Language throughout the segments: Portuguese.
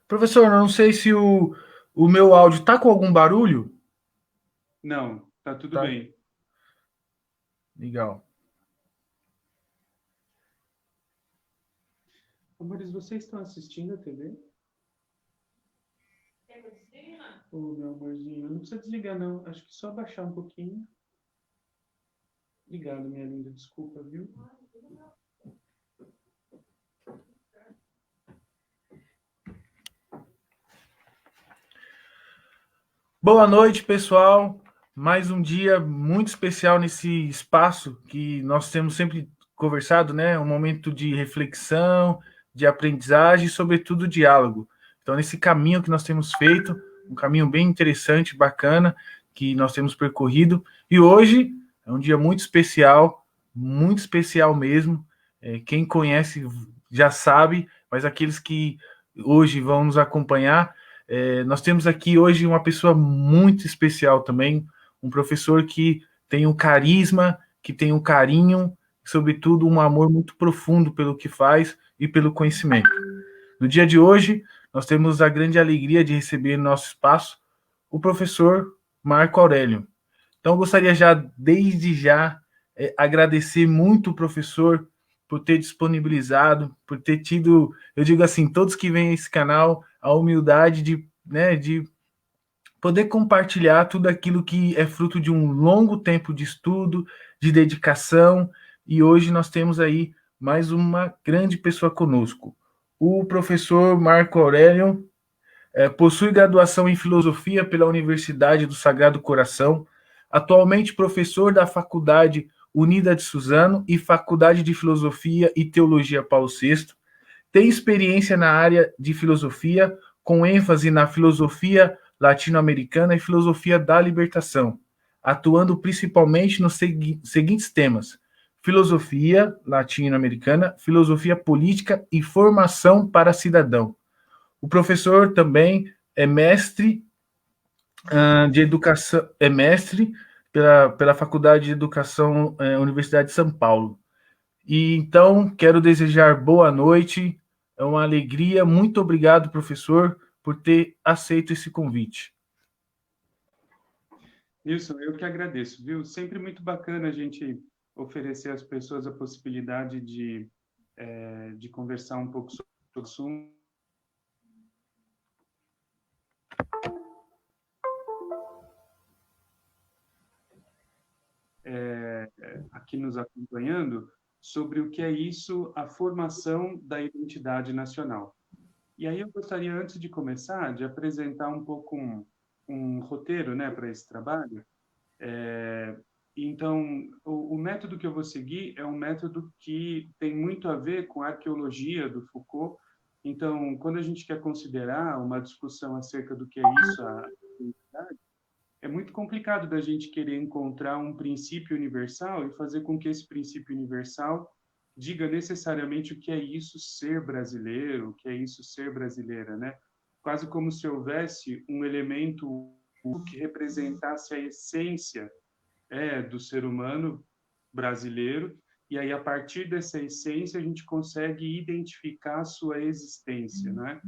Professor, eu não sei se o meu áudio tá com algum barulho. Não, tá tudo Tá, bem. legal. Amores, vocês estão assistindo a TV? Ô, meu amorzinho, não precisa desligar, não. Acho que só baixar um pouquinho. Obrigado, minha linda. Desculpa, viu? Boa noite, pessoal. Mais um dia muito especial nesse espaço que nós temos sempre conversado, né? Um momento de reflexão, de aprendizagem e, sobretudo, diálogo. Então, nesse caminho que nós temos feito, um caminho bem interessante, bacana, que nós temos percorrido. E hoje é um dia muito especial mesmo. Quem conhece já sabe, mas aqueles que hoje vão nos acompanhar nós temos aqui hoje uma pessoa muito especial também, um professor que tem um carisma, que tem um carinho, sobretudo um amor muito profundo pelo que faz e pelo conhecimento. No dia de hoje, nós temos a grande alegria de receber no nosso espaço o professor Marco Aurélio. Então, eu gostaria já, desde já, agradecer muito o professor por ter disponibilizado, por ter tido, eu digo assim, todos que vêm a esse canal, a humildade de poder compartilhar tudo aquilo que é fruto de um longo tempo de estudo, de dedicação, e hoje nós temos aí mais uma grande pessoa conosco. O professor Marco Aurélio possui graduação em filosofia pela Universidade do Sagrado Coração, atualmente professor da Faculdade Unida de Suzano e Faculdade de Filosofia e Teologia Paulo VI. Tem experiência na área de filosofia, com ênfase na filosofia latino-americana e filosofia da libertação, atuando principalmente nos seguintes temas: filosofia latino-americana, filosofia política e formação para cidadão. O professor também é mestre de educação, é mestre pela Faculdade de Educação Universidade de São Paulo. E então quero desejar boa noite, é uma alegria, muito obrigado, professor, por ter aceito esse convite. Wilson, eu que agradeço, viu? Sempre muito bacana a gente oferecer às pessoas a possibilidade de conversar um pouco sobre o assunto. Aqui nos acompanhando sobre o que é isso, a formação da identidade nacional. E aí eu gostaria, antes de começar, de apresentar um pouco um roteiro, né, para esse trabalho. Então, o método que eu vou seguir é um método que tem muito a ver com a arqueologia do Foucault. Então, quando a gente quer considerar uma discussão acerca do que é isso, a identidade, é muito complicado da gente querer encontrar um princípio universal e fazer com que esse princípio universal diga necessariamente o que é isso ser brasileiro, o que é isso ser brasileira, né? Quase como se houvesse um elemento que representasse a essência do ser humano brasileiro, e aí a partir dessa essência a gente consegue identificar a sua existência, né?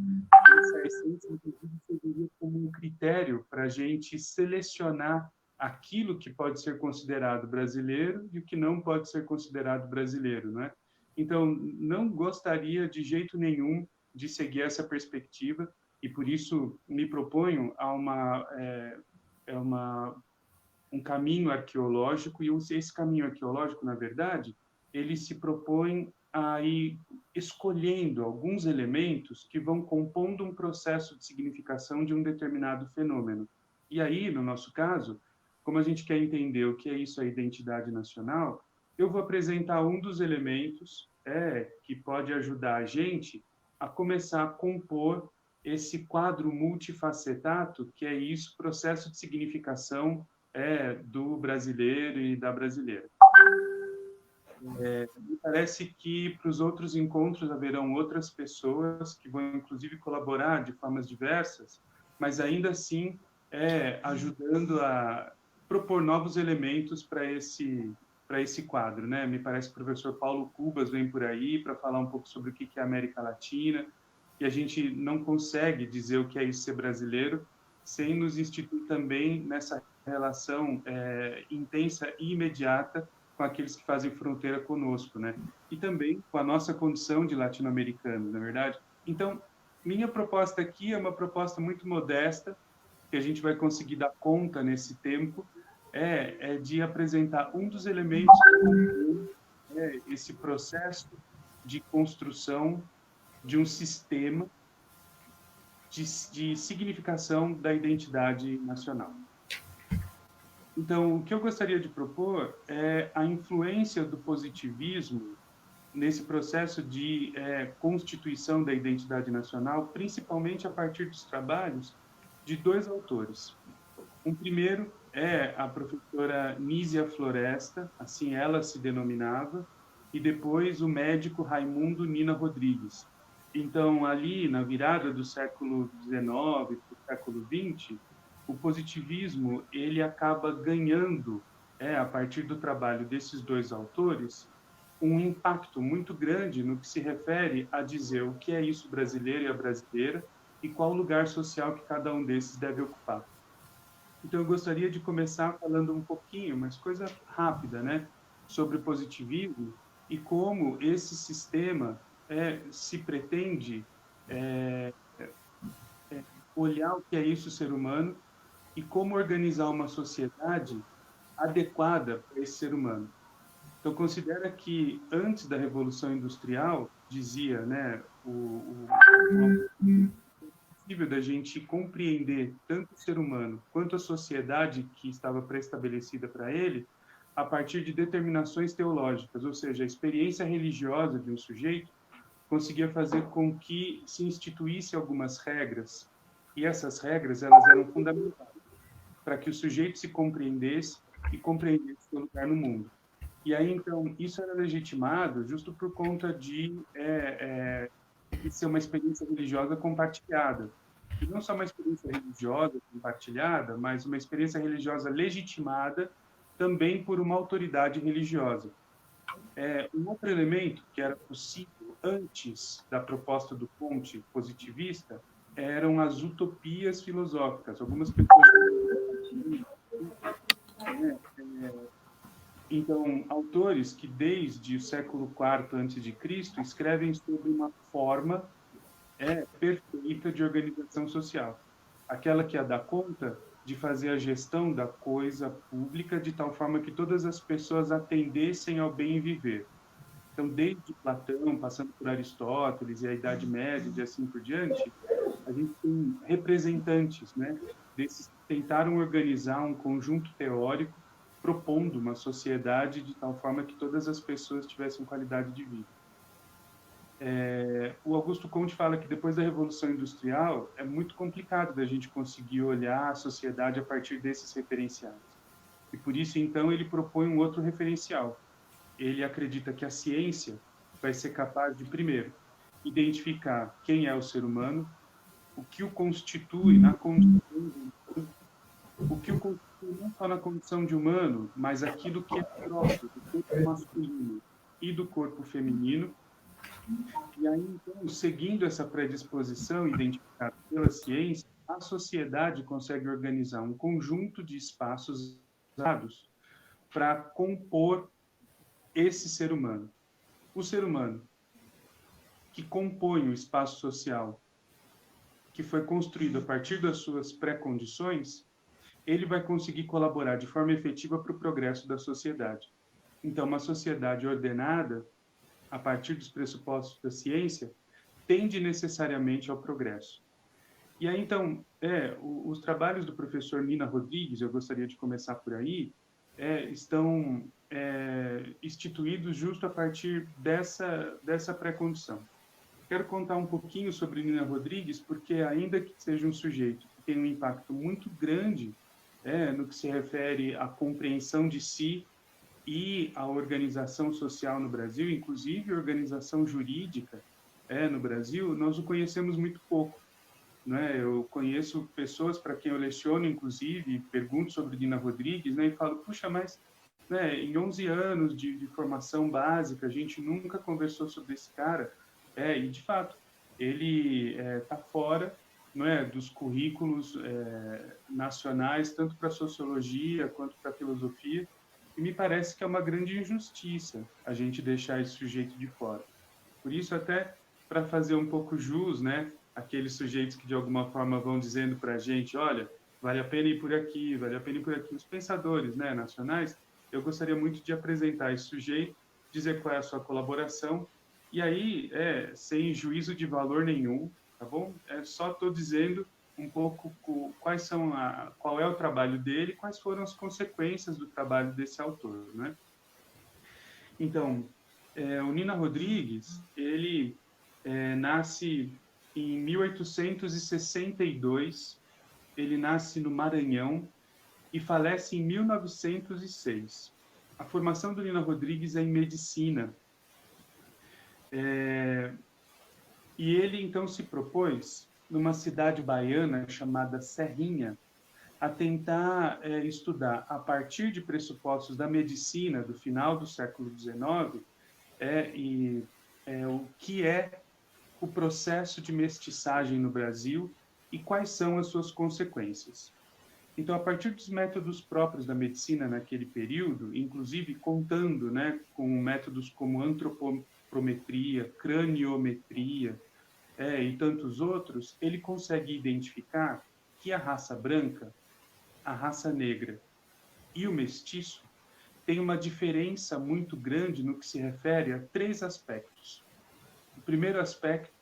Essa essência, inclusive, serviria como um critério para a gente selecionar aquilo que pode ser considerado brasileiro e o que não pode ser considerado brasileiro, né? Então, não gostaria de jeito nenhum de seguir essa perspectiva e por isso me proponho a um caminho arqueológico, e esse caminho arqueológico, na verdade, ele se propõe a ir escolhendo alguns elementos que vão compondo um processo de significação de um determinado fenômeno. E aí, no nosso caso, como a gente quer entender o que é isso, a identidade nacional, eu vou apresentar um dos elementos que pode ajudar a gente a começar a compor esse quadro multifacetado, que é isso, processo de significação do brasileiro e da brasileira. Me parece que para os outros encontros haverão outras pessoas que vão, inclusive, colaborar de formas diversas, mas ainda assim ajudando a propor novos elementos para esse quadro, né? Me parece que o professor Paulo Cubas vem por aí para falar um pouco sobre o que é a América Latina. e a gente não consegue dizer o que é isso ser brasileiro sem nos instituir também nessa relação intensa e imediata com aqueles que fazem fronteira conosco, né? E também com a nossa condição de latino-americano, na é verdade? Então, minha proposta aqui é uma proposta muito modesta, que a gente vai conseguir dar conta nesse tempo, é de apresentar um dos elementos esse processo de construção de um sistema de significação da identidade nacional. Então, o que eu gostaria de propor é a influência do positivismo nesse processo de constituição da identidade nacional, principalmente a partir dos trabalhos de dois autores. Um primeiro é a professora Nísia Floresta, assim ela se denominava, e depois o médico Raimundo Nina Rodrigues. Então, ali, na virada do século XIX para o século XX, o positivismo ele acaba ganhando, a partir do trabalho desses dois autores, um impacto muito grande no que se refere a dizer o que é isso brasileiro e a brasileira e qual o lugar social que cada um desses deve ocupar. Então, eu gostaria de começar falando um pouquinho, mas coisa rápida, né, sobre o positivismo e como esse sistema se pretende olhar o que é isso ser humano e como organizar uma sociedade adequada para esse ser humano. Então, considera que antes da Revolução Industrial, dizia, né, o possível da gente compreender tanto o ser humano quanto a sociedade que estava pré-estabelecida para ele a partir de determinações teológicas, ou seja, a experiência religiosa de um sujeito conseguia fazer com que se instituísse algumas regras, e essas regras elas eram fundamentais para que o sujeito se compreendesse e compreendesse seu lugar no mundo. E aí, então, isso era legitimado justo por conta de ser uma experiência religiosa compartilhada. E não só uma experiência religiosa compartilhada, mas uma experiência religiosa legitimada também por uma autoridade religiosa. Um outro elemento que era possível antes da proposta do Comte positivista eram as utopias filosóficas. Algumas pessoas então, autores que desde o século IV a.C. escrevem sobre uma forma perfeita de organização social, aquela que dá conta de fazer a gestão da coisa pública de tal forma que todas as pessoas atendessem ao bem viver. Então, desde Platão, passando por Aristóteles e a Idade Média e assim por diante, a gente tem representantes, né, desses que tentaram organizar um conjunto teórico propondo uma sociedade de tal forma que todas as pessoas tivessem qualidade de vida. O Augusto Comte fala que depois da Revolução Industrial é muito complicado da gente conseguir olhar a sociedade a partir desses referenciais. E por isso, então, ele propõe um outro referencial. Ele acredita que a ciência vai ser capaz de, primeiro, identificar quem é o ser humano, o que o constitui na condição de humano, o que o constitui não só na condição de humano, mas aquilo que é próprio do corpo masculino e do corpo feminino. E aí, então, seguindo essa predisposição identificada pela ciência, a sociedade consegue organizar um conjunto de espaços dados para compor esse ser humano. O ser humano que compõe o espaço social que foi construído a partir das suas pré-condições, ele vai conseguir colaborar de forma efetiva para o progresso da sociedade. Então, uma sociedade ordenada, a partir dos pressupostos da ciência, tende necessariamente ao progresso. E aí, então, os trabalhos do professor Nina Rodrigues, eu gostaria de começar por aí, estão instituídos justo a partir dessa pré-condição. Quero contar um pouquinho sobre Nina Rodrigues, porque ainda que seja um sujeito que tem um impacto muito grande no que se refere à compreensão de si e à organização social no Brasil, inclusive a organização jurídica no Brasil, nós o conhecemos muito pouco. Né? Eu conheço pessoas para quem eu leciono, inclusive, pergunto sobre Nina Rodrigues, né? E falo, puxa, mas em 11 anos de formação básica, a gente nunca conversou sobre esse cara. E, de fato, ele está fora, não é, dos currículos nacionais, tanto para sociologia quanto para filosofia, e me parece que é uma grande injustiça a gente deixar esse sujeito de fora. Por isso, até para fazer um pouco jus, né, aqueles sujeitos que de alguma forma vão dizendo para a gente, olha, vale a pena ir por aqui, vale a pena ir por aqui, os pensadores, né, nacionais, eu gostaria muito de apresentar esse sujeito, dizer qual é a sua colaboração, e aí, sem juízo de valor nenhum, tá bom? Só estou dizendo um pouco qual é o trabalho dele, quais foram as consequências do trabalho desse autor, né? Então, o Nina Rodrigues, ele nasce em 1862, ele nasce no Maranhão e falece em 1906. A formação do Nina Rodrigues é em medicina. E ele, então, se propôs, numa cidade baiana chamada Serrinha, a tentar estudar, a partir de pressupostos da medicina do final do século XIX, o que é o processo de mestiçagem no Brasil e quais são as suas consequências. Então, a partir dos métodos próprios da medicina naquele período, inclusive contando, né, com métodos como antropometria, craniometria, e tantos outros, ele consegue identificar que a raça branca, a raça negra e o mestiço têm uma diferença muito grande no que se refere a três aspectos. O primeiro aspecto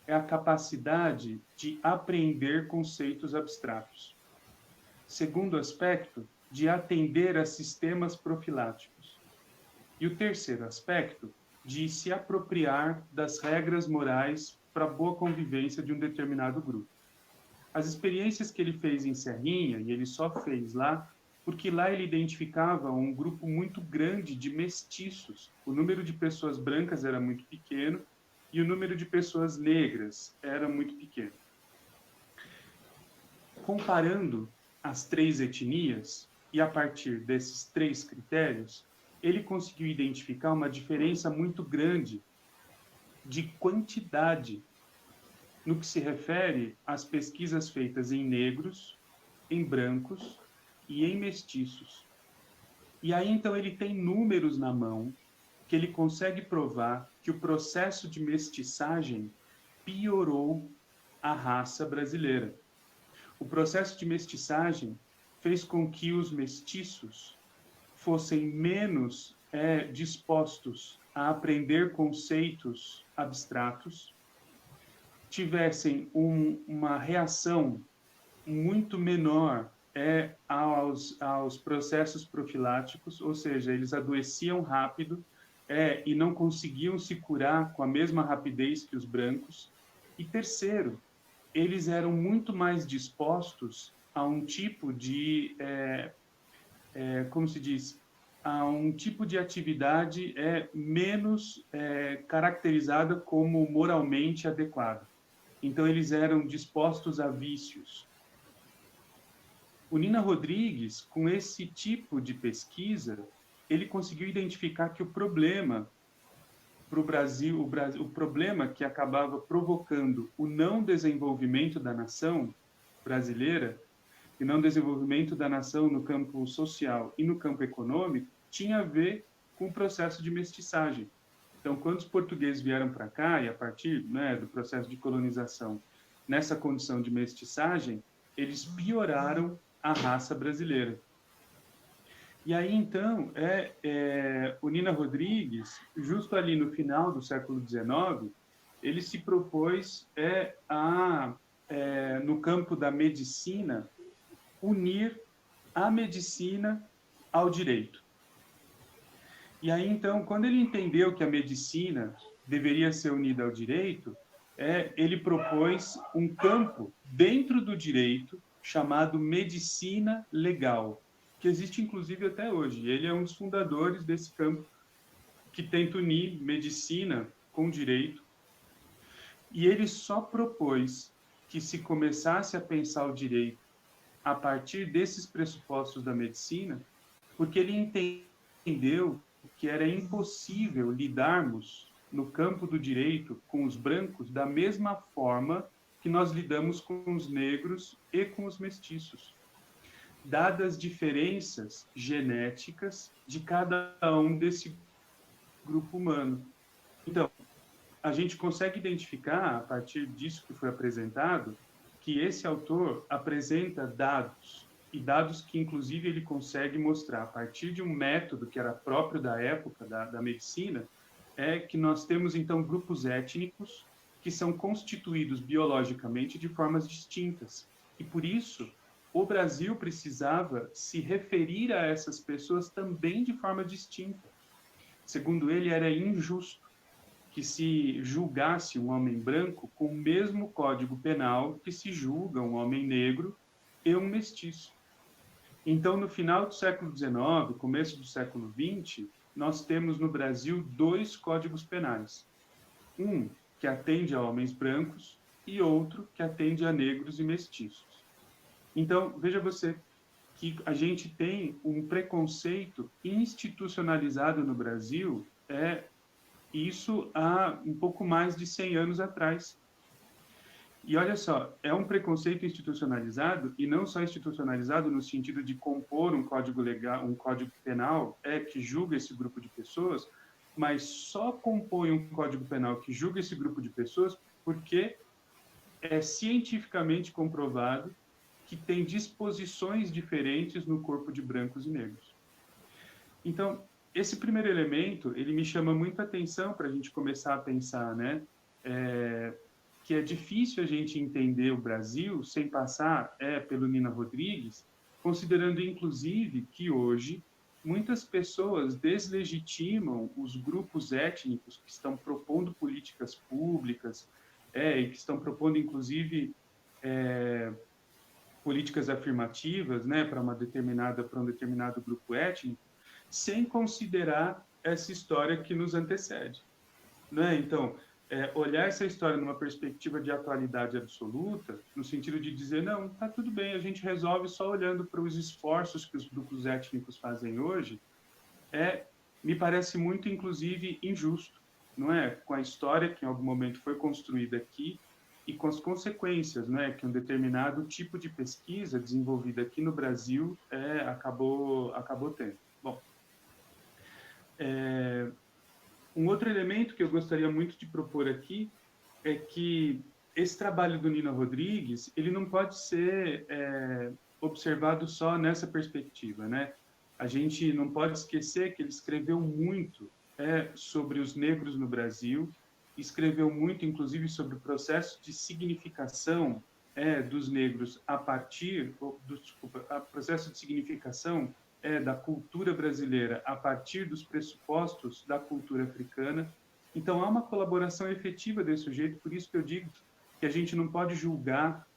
é a capacidade de apreender conceitos abstratos. Segundo aspecto, de atender a sistemas profiláticos. E o terceiro aspecto, de se apropriar das regras morais para a boa convivência de um determinado grupo. As experiências que ele fez em Serrinha, e ele só fez lá, porque lá ele identificava um grupo muito grande de mestiços. O número de pessoas brancas era muito pequeno e o número de pessoas negras era muito pequeno. Comparando as três etnias, e a partir desses três critérios, ele conseguiu identificar uma diferença muito grande de quantidade no que se refere às pesquisas feitas em negros, em brancos e em mestiços. E aí, então, ele tem números na mão que ele consegue provar que o processo de mestiçagem piorou a raça brasileira. O processo de mestiçagem fez com que os mestiços fossem menos dispostos a aprender conceitos abstratos, tivessem uma reação muito menor aos processos profiláticos, ou seja, eles adoeciam rápido e não conseguiam se curar com a mesma rapidez que os brancos. E terceiro, eles eram muito mais dispostos a um tipo de, como se diz, a um tipo de atividade menos caracterizada como moralmente adequada. Então, eles eram dispostos a vícios. O Nina Rodrigues, com esse tipo de pesquisa, ele conseguiu identificar que o problema para o Brasil, o problema que acabava provocando o não desenvolvimento da nação brasileira, e não desenvolvimento da nação no campo social e no campo econômico, tinha a ver com o processo de mestiçagem. Então, quando os portugueses vieram para cá, e a partir do processo de colonização, nessa condição de mestiçagem, eles pioraram a raça brasileira. E aí, então, o Nina Rodrigues, justo ali no final do século XIX, ele se propôs no campo da medicina, unir a medicina ao direito. E aí, então, quando ele entendeu que a medicina deveria ser unida ao direito, ele propôs um campo dentro do direito chamado medicina legal, que existe inclusive até hoje. Ele é um dos fundadores desse campo que tenta unir medicina com direito. E ele só propôs que se começasse a pensar o direito a partir desses pressupostos da medicina, porque ele entendeu que era impossível lidarmos no campo do direito com os brancos da mesma forma que nós lidamos com os negros e com os mestiços, dadas diferenças genéticas de cada um desse grupo humano. Então, a gente consegue identificar, a partir disso que foi apresentado, que esse autor apresenta dados, e dados que, inclusive, ele consegue mostrar a partir de um método que era próprio da época da medicina, é que nós temos, então, grupos étnicos que são constituídos biologicamente de formas distintas. E, por isso, o Brasil precisava se referir a essas pessoas também de forma distinta. Segundo ele, era injusto que se julgasse um homem branco com o mesmo código penal que se julga um homem negro e um mestiço. Então, no final do século XIX, começo do século XX, nós temos no Brasil dois códigos penais. Um que atende a homens brancos e outro que atende a negros e mestiços. Então, veja você que a gente tem um preconceito institucionalizado no Brasil, isso há um pouco mais de 100 anos atrás. E olha só, é um preconceito institucionalizado, e não só institucionalizado no sentido de compor um código legal, um código penal, que julga esse grupo de pessoas, mas só compõe um código penal que julga esse grupo de pessoas porque é cientificamente comprovado que tem disposições diferentes no corpo de brancos e negros. Então, esse primeiro elemento, ele me chama muita atenção para a gente começar a pensar, né? Que é difícil a gente entender o Brasil sem passar pelo Nina Rodrigues, considerando, inclusive, que hoje muitas pessoas deslegitimam os grupos étnicos que estão propondo políticas públicas, e que estão propondo, inclusive, políticas afirmativas, né, para um determinado grupo étnico, sem considerar essa história que nos antecede, né? Então, olhar essa história numa perspectiva de atualidade absoluta, no sentido de dizer, não, tá tudo bem, a gente resolve só olhando para os esforços que os grupos étnicos fazem hoje, me parece muito, inclusive, injusto, não é? Com a história que em algum momento foi construída aqui e com as consequências, né, que um determinado tipo de pesquisa desenvolvida aqui no Brasil acabou tendo. Bom, um outro elemento que eu gostaria muito de propor aqui é que esse trabalho do Nina Rodrigues, ele não pode ser observado só nessa perspectiva, né? A gente não pode esquecer que ele escreveu muito sobre os negros no Brasil, escreveu muito, inclusive, sobre o processo de significação dos negros processo de significação da cultura brasileira a partir dos pressupostos da cultura africana. Então, há uma colaboração efetiva desse sujeito, por isso que eu digo que a gente não pode julgar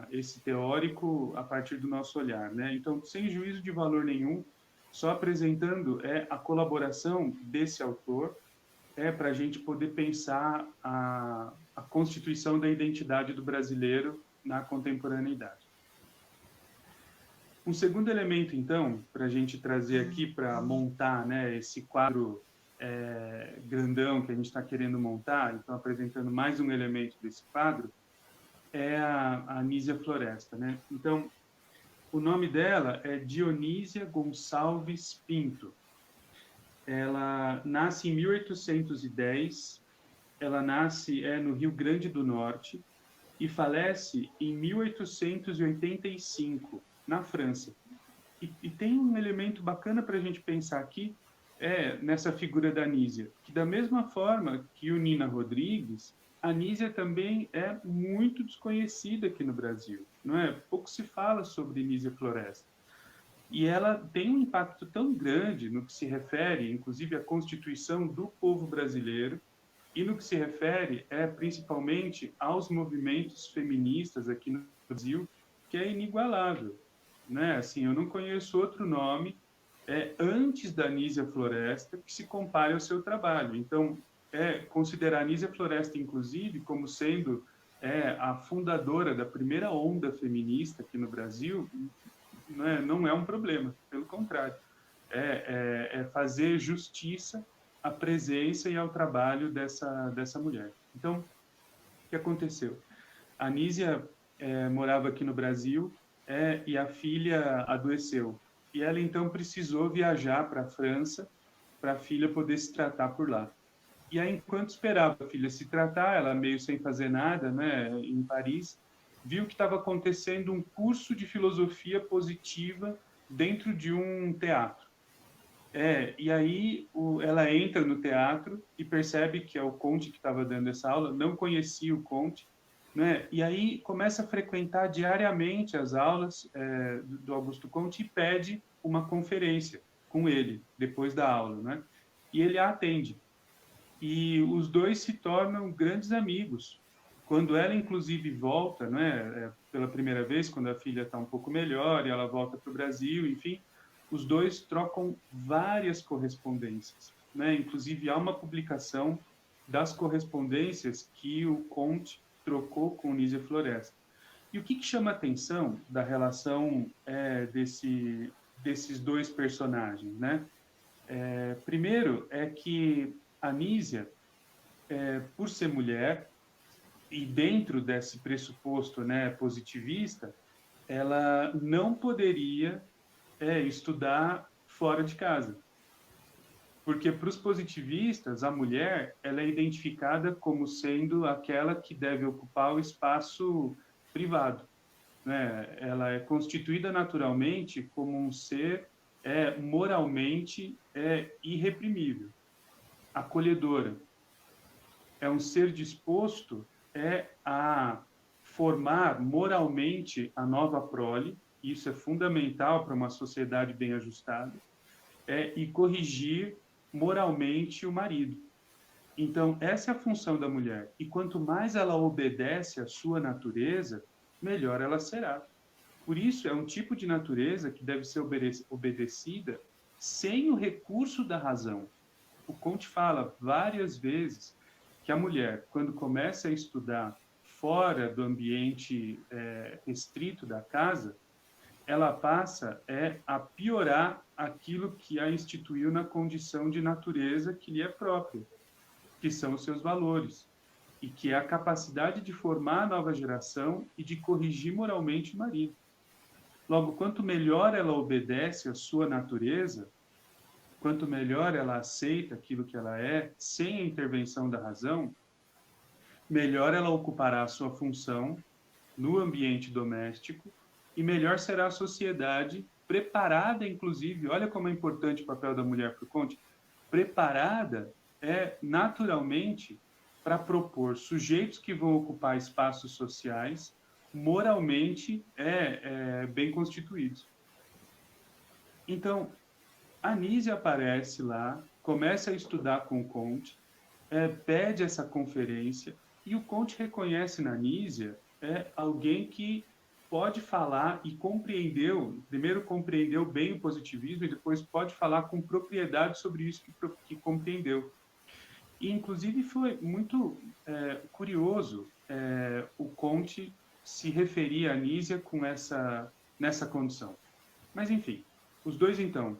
esse teórico a partir do nosso olhar, né? Então, sem juízo de valor nenhum, só apresentando a colaboração desse autor para a gente poder pensar a constituição da identidade do brasileiro na contemporaneidade. Um segundo elemento, então, para a gente trazer aqui para montar, né, esse quadro grandão que a gente está querendo montar, então apresentando mais um elemento desse quadro, é a Anísia Floresta, né? Então, o nome dela é Dionísia Gonçalves Pinto. Ela nasce em 1810, ela nasce no Rio Grande do Norte e falece em 1885, na França. E tem um elemento bacana para a gente pensar aqui, nessa figura da Anísia, que da mesma forma que o Nina Rodrigues, a Anísia também é muito desconhecida aqui no Brasil, não é? Pouco se fala sobre Anísia Floresta. E ela tem um impacto tão grande no que se refere, inclusive, à constituição do povo brasileiro e no que se refere, principalmente, aos movimentos feministas aqui no Brasil, que é inigualável, né? Assim, eu não conheço outro nome antes da Anísia Floresta que se compare ao seu trabalho. Então, considerar a Anísia Floresta, inclusive, como sendo a fundadora da primeira onda feminista aqui no Brasil, não é um problema, pelo contrário. É fazer justiça à presença e ao trabalho dessa mulher. Então, o que aconteceu? A Anísia morava aqui no Brasil e a filha adoeceu. E ela, então, precisou viajar para a França para a filha poder se tratar por lá. E aí, enquanto esperava a filha se tratar, ela meio sem fazer nada, né, em Paris, viu que estava acontecendo um curso de filosofia positiva dentro de um teatro. E aí ela entra no teatro e percebe que é o Comte que estava dando essa aula, não conhecia o Comte, né? E aí começa a frequentar diariamente as aulas do Augusto Comte e pede uma conferência com ele depois da aula, né? E ele a atende. E os dois se tornam grandes amigos. Quando ela, inclusive, volta, né, pela primeira vez, quando a filha está um pouco melhor e ela volta para o Brasil, enfim, os dois trocam várias correspondências, né? Inclusive, há uma publicação das correspondências que o Comte trocou com Nízia Floresta. E o que chama a atenção da relação desses dois personagens, né? Primeiro é que a Nízia, por ser mulher, e dentro desse pressuposto, né, positivista, ela não poderia estudar fora de casa. Porque para os positivistas, a mulher ela é identificada como sendo aquela que deve ocupar o espaço privado, né? Ela é constituída naturalmente como um ser moralmente irreprimível, acolhedora. É um ser disposto a formar moralmente a nova prole, isso é fundamental para uma sociedade bem ajustada, e corrigir moralmente o marido. Então, essa é a função da mulher. E quanto mais ela obedece à sua natureza, melhor ela será. Por isso, é um tipo de natureza que deve ser obedecida sem o recurso da razão. O Comte fala várias vezes que a mulher, quando começa a estudar fora do ambiente restrito da casa, ela passa a piorar aquilo que a instituiu na condição de natureza que lhe é própria, que são os seus valores, e que é a capacidade de formar a nova geração e de corrigir moralmente o marido. Logo, quanto melhor ela obedece à sua natureza, quanto melhor ela aceita aquilo que ela é, sem a intervenção da razão, melhor ela ocupará a sua função no ambiente doméstico e melhor será a sociedade preparada, inclusive, olha como é importante o papel da mulher para o Comte, preparada naturalmente para propor sujeitos que vão ocupar espaços sociais moralmente bem constituídos. Então, a Anísia aparece lá, começa a estudar com o Comte, pede essa conferência, e o Comte reconhece na Anísia alguém que pode falar e primeiro compreendeu bem o positivismo e depois pode falar com propriedade sobre isso que compreendeu. E, inclusive, foi muito curioso o Comte se referir a Anísia nessa condição. Mas, enfim, os dois, então,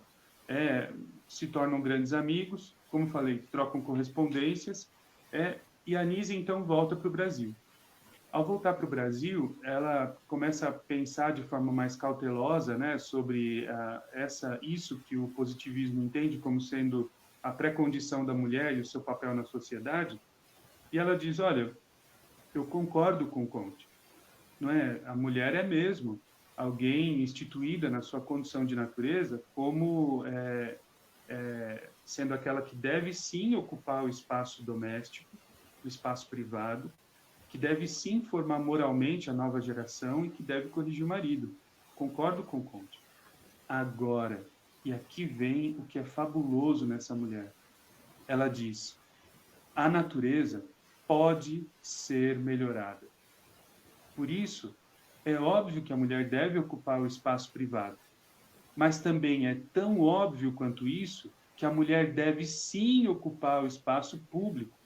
se tornam grandes amigos, como falei, trocam correspondências, e a Anísia, então, volta para o Brasil. Ao voltar para o Brasil, ela começa a pensar de forma mais cautelosa, né, sobre isso que o positivismo entende como sendo a pré-condição da mulher e o seu papel na sociedade, e ela diz, olha, eu concordo com o Comte, não é? A mulher é mesmo alguém instituída na sua condição de natureza como sendo aquela que deve sim ocupar o espaço doméstico, o espaço privado, que deve sim formar moralmente a nova geração e que deve corrigir o marido. Concordo com o Comte. Agora, e aqui vem o que é fabuloso nessa mulher. Ela diz: a natureza pode ser melhorada. Por isso, é óbvio que a mulher deve ocupar o espaço privado. Mas também é tão óbvio quanto isso que a mulher deve sim ocupar o espaço público.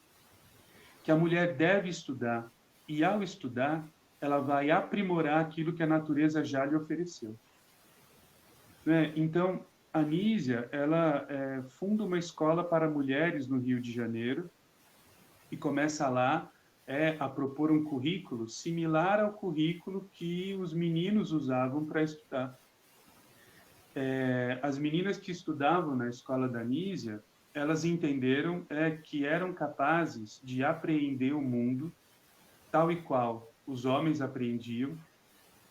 Que a mulher deve estudar. E ao estudar, ela vai aprimorar aquilo que a natureza já lhe ofereceu. Né? Então, a Nísia, ela funda uma escola para mulheres no Rio de Janeiro e começa lá a propor um currículo similar ao currículo que os meninos usavam para estudar. As meninas que estudavam na escola da Nísia, elas entenderam que eram capazes de apreender o mundo tal e qual os homens apreendiam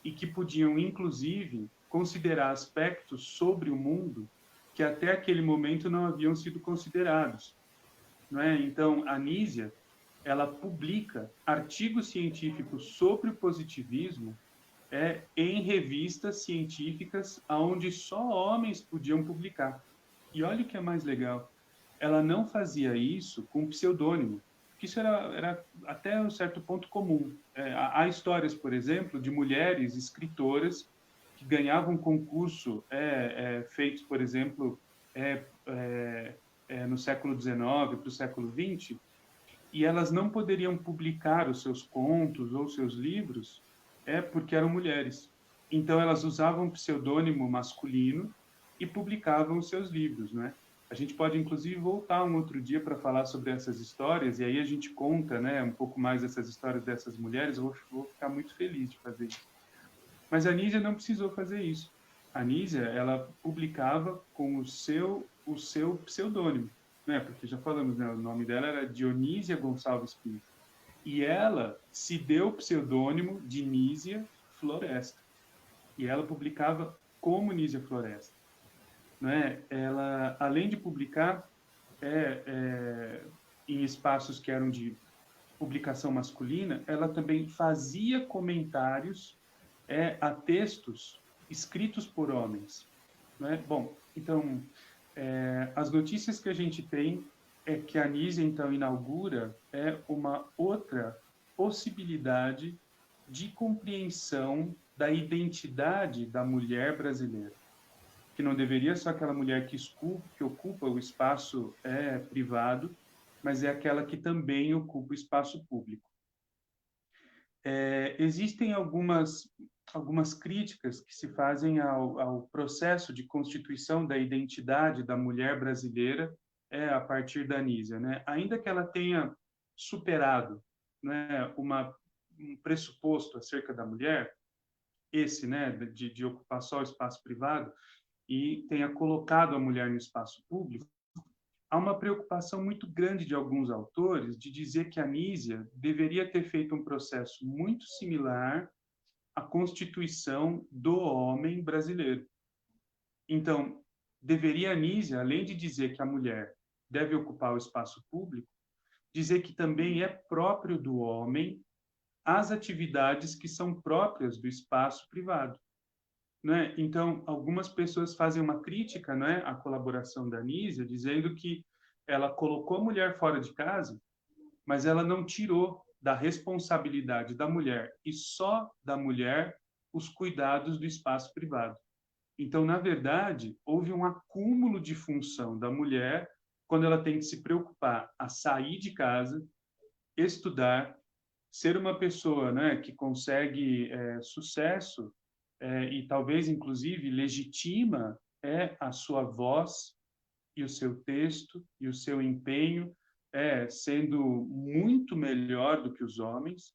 e que podiam, inclusive, considerar aspectos sobre o mundo que até aquele momento não haviam sido considerados, não é? Então, a Nísia, ela publica artigos científicos sobre o positivismo em revistas científicas onde só homens podiam publicar. E olha o que é mais legal, ela não fazia isso com pseudônimo, que isso era até um certo ponto comum. Há histórias, por exemplo, de mulheres escritoras que ganhavam concurso feitos, por exemplo, no século XIX para o século XX, e elas não poderiam publicar os seus contos ou seus livros porque eram mulheres. Então elas usavam pseudônimo masculino e publicavam os seus livros, né? A gente pode inclusive voltar um outro dia para falar sobre essas histórias e aí a gente conta, né, um pouco mais dessas histórias dessas mulheres. Eu vou ficar muito feliz de fazer isso. Mas a Nísia não precisou fazer isso. A Nísia, ela publicava com o seu pseudônimo, né? Porque já falamos, né, o nome dela era Dionísia Gonçalves Pinto. E ela se deu o pseudônimo de Nísia Floresta. E ela publicava como Nísia Floresta. Né? Ela, além de publicar em espaços que eram de publicação masculina, ela também fazia comentários a textos escritos por homens. Né? Bom, então, as notícias que a gente tem é que a Nísia, então, inaugura uma outra possibilidade de compreensão da identidade da mulher brasileira, que não deveria ser aquela mulher que ocupa o espaço privado, mas é aquela que também ocupa o espaço público. Existem algumas críticas que se fazem ao processo de constituição da identidade da mulher brasileira a partir da Nísia, né? Ainda que ela tenha superado, né, um pressuposto acerca da mulher, esse, né, de ocupar só o espaço privado, e tenha colocado a mulher no espaço público, há uma preocupação muito grande de alguns autores de dizer que a Nísia deveria ter feito um processo muito similar à constituição do homem brasileiro. Então, deveria a Nísia, além de dizer que a mulher deve ocupar o espaço público, dizer que também é próprio do homem as atividades que são próprias do espaço privado. Né? Então, algumas pessoas fazem uma crítica, né, à colaboração da Nísia, dizendo que ela colocou a mulher fora de casa, mas ela não tirou da responsabilidade da mulher e só da mulher os cuidados do espaço privado. Então, na verdade, houve um acúmulo de função da mulher quando ela tem que se preocupar a sair de casa, estudar, ser uma pessoa, né, que consegue sucesso e talvez, inclusive, legitima a sua voz e o seu texto e o seu empenho sendo muito melhor do que os homens,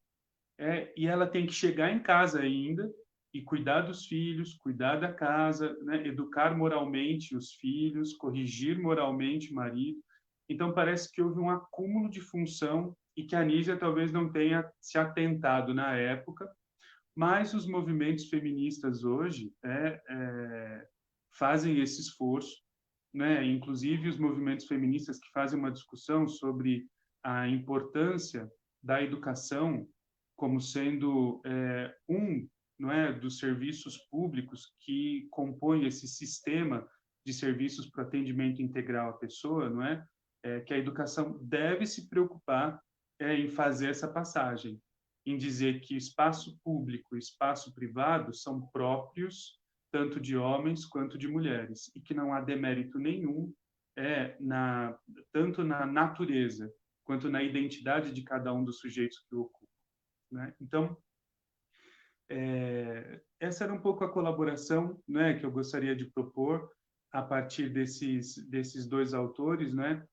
e ela tem que chegar em casa ainda e cuidar dos filhos, cuidar da casa, né, educar moralmente os filhos, corrigir moralmente o marido. Então, parece que houve um acúmulo de função e que a Nísia talvez não tenha se atentado na época, mas os movimentos feministas hoje fazem esse esforço, né? Inclusive os movimentos feministas que fazem uma discussão sobre a importância da educação como sendo não é, dos serviços públicos que compõem esse sistema de serviços para atendimento integral à pessoa, não é? Que a educação deve se preocupar em fazer essa passagem, em dizer que espaço público e espaço privado são próprios tanto de homens quanto de mulheres, e que não há demérito nenhum tanto na natureza quanto na identidade de cada um dos sujeitos que o ocupam. Né? Então, essa era um pouco a colaboração, né, que eu gostaria de propor. a partir desses dois autores, né?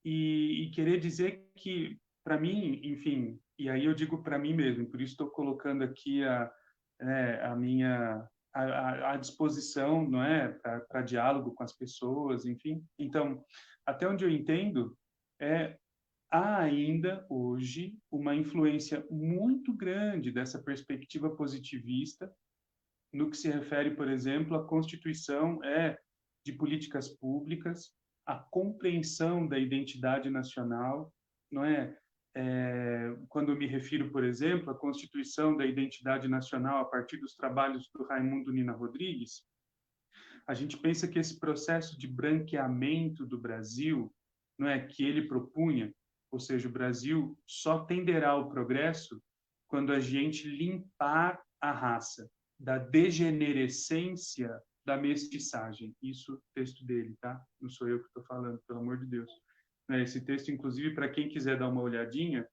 E querer dizer que, para mim, enfim, e aí eu digo para mim mesmo, por isso estou colocando aqui a minha à disposição, não é, para diálogo com as pessoas, enfim. Então, até onde eu entendo, há ainda hoje uma influência muito grande dessa perspectiva positivista no que se refere, por exemplo, à constituição de políticas públicas, à compreensão da identidade nacional, não é? Quando eu me refiro, por exemplo, à constituição da identidade nacional a partir dos trabalhos do Raimundo Nina Rodrigues, a gente pensa que esse processo de branqueamento do Brasil, não é, que ele propunha, ou seja, o Brasil só tenderá ao progresso quando a gente limpar a raça da degenerescência da mestiçagem. Isso, texto dele, tá? Não sou eu que estou falando, pelo amor de Deus. Esse texto, inclusive, para quem quiser dar uma olhadinha,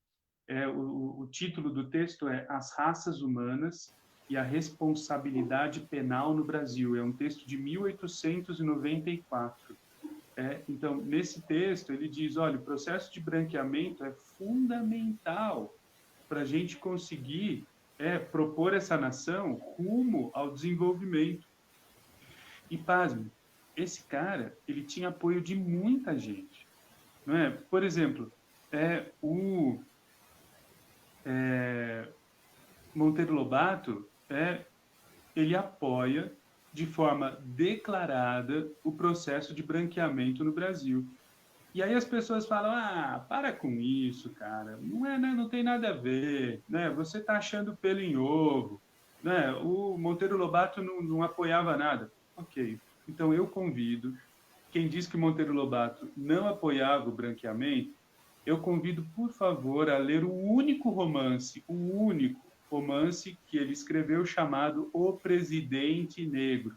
o título do texto é As Raças Humanas e a Responsabilidade Penal no Brasil. É um texto de 1894. Então, nesse texto, ele diz, olha, o processo de branqueamento é fundamental para a gente conseguir propor essa nação rumo ao desenvolvimento. E, pasme, esse cara, ele tinha apoio de muita gente. Não é? Por exemplo, o Monteiro Lobato, ele apoia de forma declarada o processo de branqueamento no Brasil. E aí as pessoas falam, para com isso, cara, não é, né? Não tem nada a ver, né? Você está achando pelo em ovo, né? O Monteiro Lobato não apoiava nada. Ok, então eu convido, quem diz que Monteiro Lobato não apoiava o branqueamento, eu convido, por favor, a ler o único romance que ele escreveu chamado O Presidente Negro.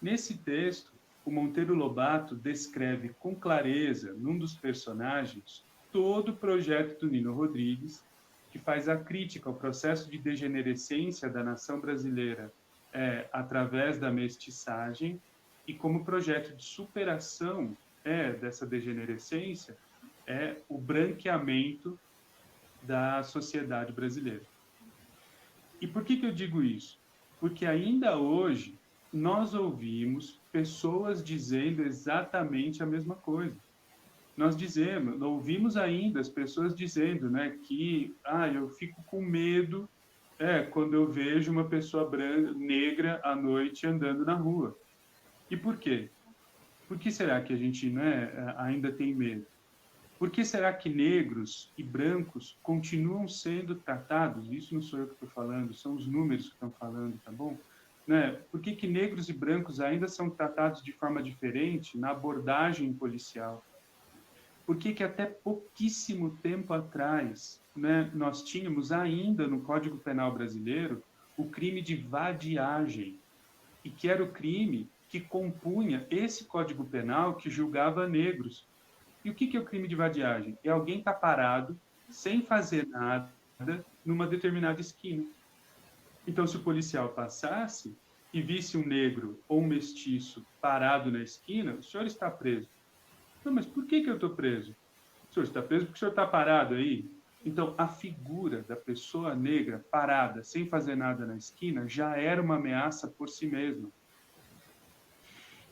Nesse texto, o Monteiro Lobato descreve com clareza, num dos personagens, todo o projeto do Nino Rodrigues, que faz a crítica ao processo de degenerescência da nação brasileira através da mestiçagem e como projeto de superação dessa degenerescência o branqueamento da sociedade brasileira. E por que eu digo isso? Porque ainda hoje nós ouvimos pessoas dizendo exatamente a mesma coisa. Nós ouvimos ainda as pessoas dizendo, né, que eu fico com medo quando eu vejo uma pessoa negra à noite andando na rua. E por quê? Por que será que a gente ainda tem medo? Por que será que negros e brancos continuam sendo tratados? Isso não sou eu que estou falando, são os números que estão falando, tá bom? Né? Por que negros e brancos ainda são tratados de forma diferente na abordagem policial? Por que até pouquíssimo tempo atrás nós tínhamos ainda no Código Penal brasileiro o crime de vadiagem, e que era o crime que compunha esse Código Penal que julgava negros. E o que é o crime de vadiagem? É alguém estar parado, sem fazer nada, numa determinada esquina. Então, se o policial passasse e visse um negro ou um mestiço parado na esquina, o senhor está preso. Não, mas por que eu estou preso? O senhor está preso porque o senhor está parado aí? Então, a figura da pessoa negra parada, sem fazer nada na esquina, já era uma ameaça por si mesma.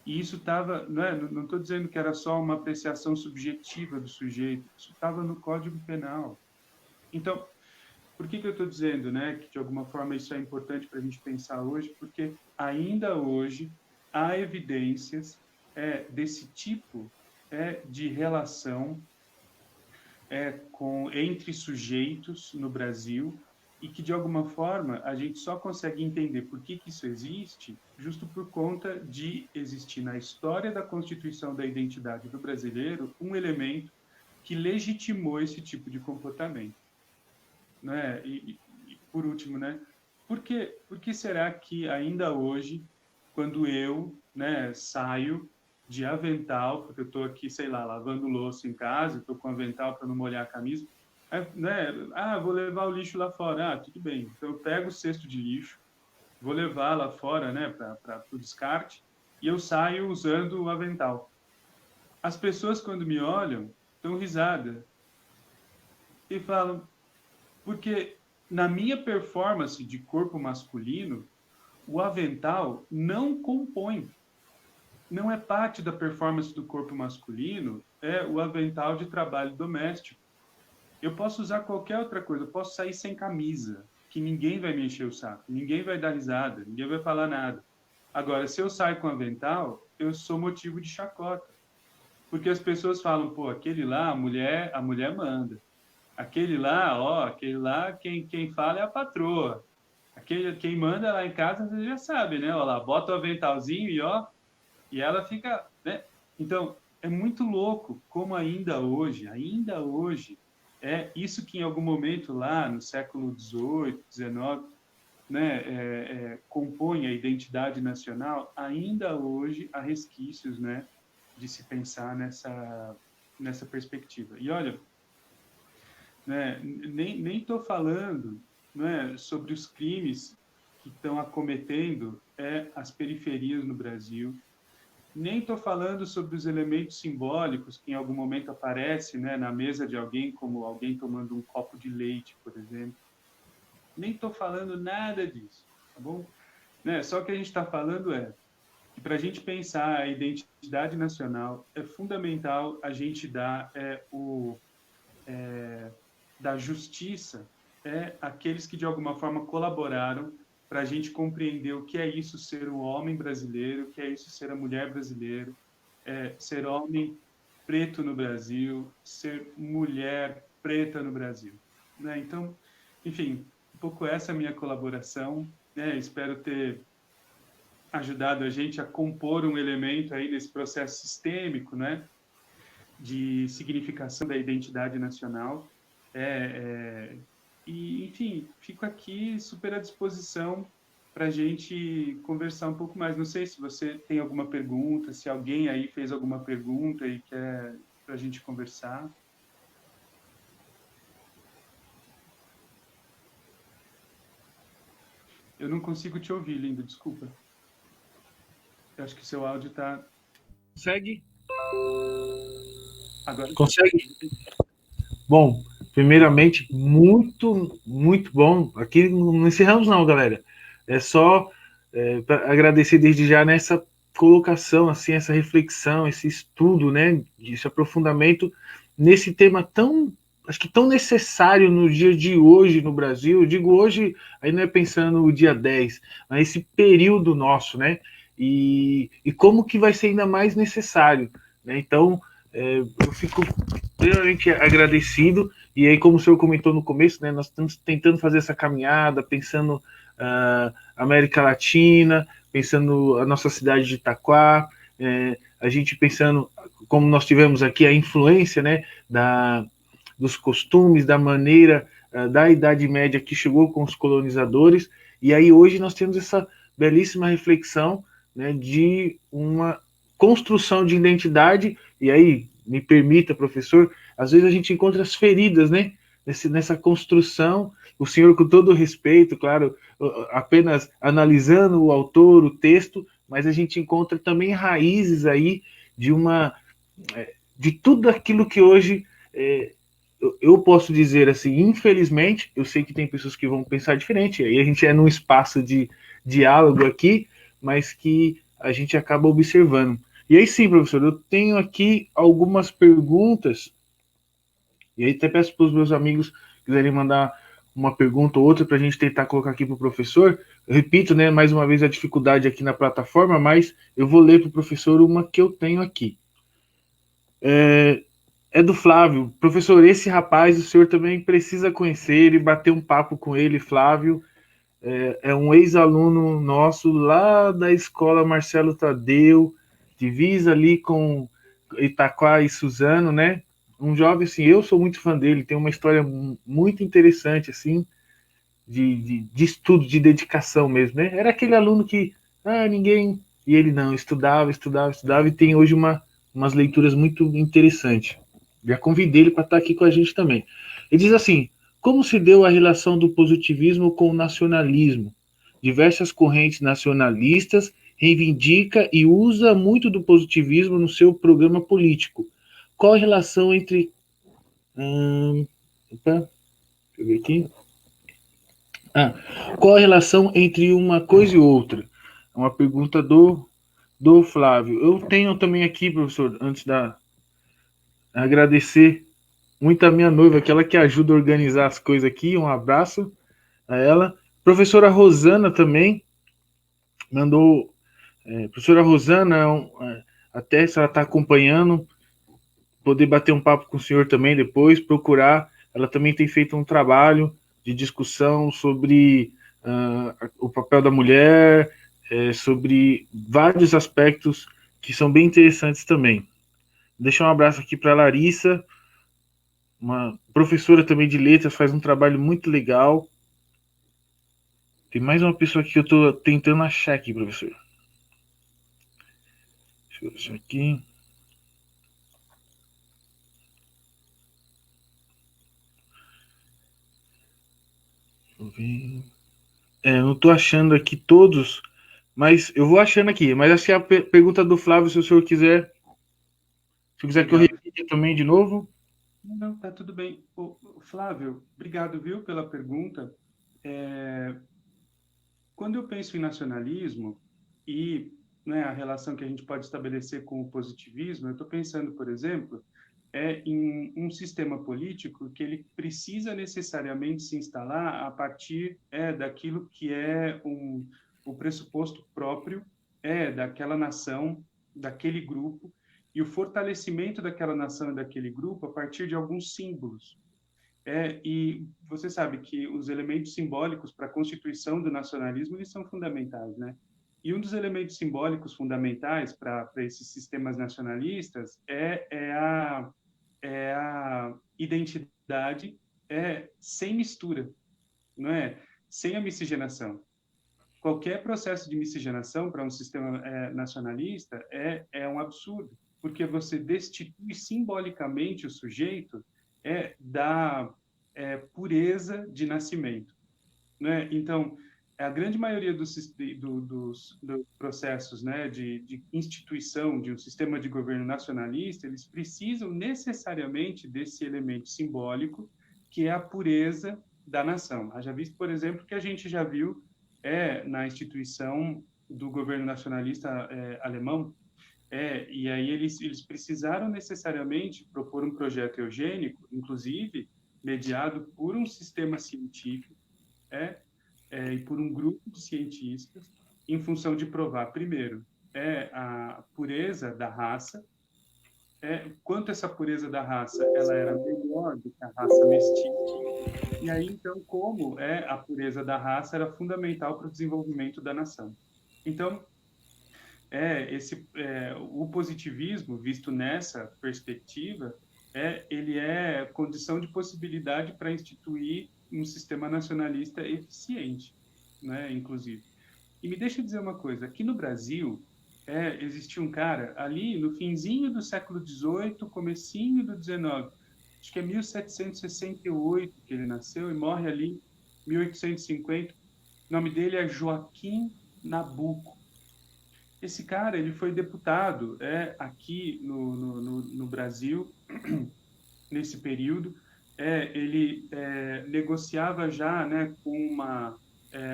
E isso estava, não estou dizendo que era só uma apreciação subjetiva do sujeito, isso estava no Código Penal. Então, por que eu estou dizendo que de alguma forma isso é importante para a gente pensar hoje? Porque ainda hoje há evidências desse tipo de relação entre sujeitos no Brasil, e que, de alguma forma, a gente só consegue entender por que isso existe justo por conta de existir na história da constituição da identidade do brasileiro um elemento que legitimou esse tipo de comportamento. Né? E por último, por que será que ainda hoje, quando eu saio de avental, porque eu estou aqui, sei lá, lavando louça em casa, estou com avental para não molhar a camisa, vou levar o lixo lá fora. Tudo bem. Então eu pego o cesto de lixo, vou levar lá fora para o descarte, e eu saio usando o avental. As pessoas, quando me olham, dão risada e falam, porque na minha performance de corpo masculino, o avental não compõe, não é parte da performance do corpo masculino, é o avental de trabalho doméstico. Eu posso usar qualquer outra coisa, eu posso sair sem camisa, que ninguém vai me encher o saco, ninguém vai dar risada, ninguém vai falar nada. Agora, se eu saio com avental, eu sou motivo de chacota. Porque as pessoas falam, pô, aquele lá, a mulher manda. Aquele lá, ó, aquele lá, quem fala é a patroa. Quem manda lá em casa, você já sabe, né? Ó lá, bota o aventalzinho e ó, e ela fica, né? Então, é muito louco como ainda hoje, é isso que em algum momento lá no século XVIII, XIX, né, compõe a identidade nacional, ainda hoje há resquícios, né, de se pensar nessa perspectiva. E olha, né, nem estou falando, né, sobre os crimes que estão acometendo as periferias no Brasil, nem estou falando sobre os elementos simbólicos que em algum momento aparecem, né, na mesa de alguém, como alguém tomando um copo de leite, por exemplo. Nem estou falando nada disso, tá bom? Né? Só que a gente está falando que para a gente pensar a identidade nacional é fundamental a gente dar da justiça aqueles que de alguma forma colaboraram para a gente compreender o que é isso ser o homem brasileiro, o que é isso ser a mulher brasileira, ser homem preto no Brasil, ser mulher preta no Brasil. Né? Então, enfim, um pouco essa é a minha colaboração. Né? Espero ter ajudado a gente a compor um elemento aí nesse processo sistêmico, né, de significação da identidade nacional. E, enfim, fico aqui super à disposição para a gente conversar um pouco mais. Não sei se você tem alguma pergunta, se alguém aí fez alguma pergunta e quer para a gente conversar. Eu não consigo te ouvir, lindo, desculpa. Eu acho que seu áudio está... Consegue? Agora Consegue? Bom, primeiramente, muito, muito bom. Aqui não encerramos não, galera. É só para agradecer desde já nessa colocação, assim, essa reflexão, esse estudo, né, esse aprofundamento nesse tema tão, acho que tão necessário no dia de hoje no Brasil. Eu digo hoje, aí não é pensando no dia 10, mas esse período nosso, né, e como que vai ser ainda mais necessário, né? Então, eu fico extremamente agradecido. E aí, como o senhor comentou no começo, né, nós estamos tentando fazer essa caminhada, pensando América Latina, pensando a nossa cidade de Itaquá, a gente pensando, como nós tivemos aqui, a influência, né, dos costumes, da maneira da Idade Média que chegou com os colonizadores. E aí hoje nós temos essa belíssima reflexão, né, de uma construção de identidade. E aí, me permita, professor, às vezes a gente encontra as feridas, né, nessa construção. O senhor, com todo respeito, claro, apenas analisando o autor, o texto, mas a gente encontra também raízes aí de tudo aquilo que hoje eu posso dizer assim, infelizmente, eu sei que tem pessoas que vão pensar diferente, aí a gente é num espaço de diálogo aqui, mas que a gente acaba observando. E aí sim, professor, eu tenho aqui algumas perguntas, e aí até peço para os meus amigos quiserem mandar uma pergunta ou outra para a gente tentar colocar aqui para o professor. Eu repito, né, mais uma vez a dificuldade aqui na plataforma, mas eu vou ler para o professor uma que eu tenho aqui. É do Flávio. Professor, esse rapaz o senhor também precisa conhecer e bater um papo com ele, Flávio. É um ex-aluno nosso lá da escola Marcelo Tadeu, divisa ali com Itaquá e Suzano, né? Um jovem, assim, eu sou muito fã dele, tem uma história muito interessante, assim, de estudo, de dedicação mesmo, né? Era aquele aluno que, ninguém... E ele não, estudava, e tem hoje umas leituras muito interessantes. Já convidei ele para estar aqui com a gente também. Ele diz assim: como se deu a relação do positivismo com o nacionalismo? Diversas correntes nacionalistas reivindica e usa muito do positivismo no seu programa político. Qual a relação entre... Opa, deixa eu ver aqui. Qual a relação entre uma coisa e outra? É uma pergunta do Flávio. Eu tenho também aqui, professor, antes da agradecer muito a minha noiva, aquela que ajuda a organizar as coisas aqui. Um abraço a ela. Professora Rosana também mandou. Professora Rosana, até se ela está acompanhando, poder bater um papo com o senhor também depois, procurar. Ela também tem feito um trabalho de discussão sobre o papel da mulher, sobre vários aspectos que são bem interessantes também. Deixar um abraço aqui para a Larissa, uma professora também de letras, faz um trabalho muito legal. Tem mais uma pessoa aqui que eu estou tentando achar aqui, professor. Deixa eu achar aqui. Não estou achando aqui todos, mas eu vou achando aqui. Mas acho que é a pergunta do Flávio, se o senhor quiser. Se quiser que eu Legal. repita também de novo. Não, tá tudo bem. Flávio, obrigado, viu, pela pergunta. Quando eu penso em nacionalismo e, né, a relação que a gente pode estabelecer com o positivismo, eu estou pensando, por exemplo, em um sistema político que ele precisa necessariamente se instalar a partir daquilo que é o pressuposto próprio daquela nação, daquele grupo, e o fortalecimento daquela nação e daquele grupo a partir de alguns símbolos. E você sabe que os elementos simbólicos para a constituição do nacionalismo eles são fundamentais, né? E um dos elementos simbólicos fundamentais para esses sistemas nacionalistas é a identidade sem mistura, não é? Sem a miscigenação. Qualquer processo de miscigenação para um sistema nacionalista é um absurdo, porque você destitui simbolicamente o sujeito da pureza de nascimento, né? Então, a grande maioria dos processos, né, de instituição de um sistema de governo nacionalista, eles precisam necessariamente desse elemento simbólico, que é a pureza da nação. Haja visto, por exemplo, que a gente já viu na instituição do governo nacionalista alemão, e aí eles precisaram necessariamente propor um projeto eugênico, inclusive mediado por um sistema científico, e por um grupo de cientistas, em função de provar, primeiro, a pureza da raça, quanto essa pureza da raça ela era melhor do que a raça mestiça, e aí, então, como a pureza da raça era fundamental para o desenvolvimento da nação. Então, o positivismo, visto nessa perspectiva, ele é condição de possibilidade para instituir um sistema nacionalista eficiente, né, inclusive. E me deixa dizer uma coisa, aqui no Brasil, existia um cara ali no finzinho do século XVIII, comecinho do XIX, acho que é 1768 que ele nasceu e morre ali em 1850, o nome dele é Joaquim Nabuco. Esse cara ele foi deputado aqui no Brasil nesse período. Ele negociava já, né, com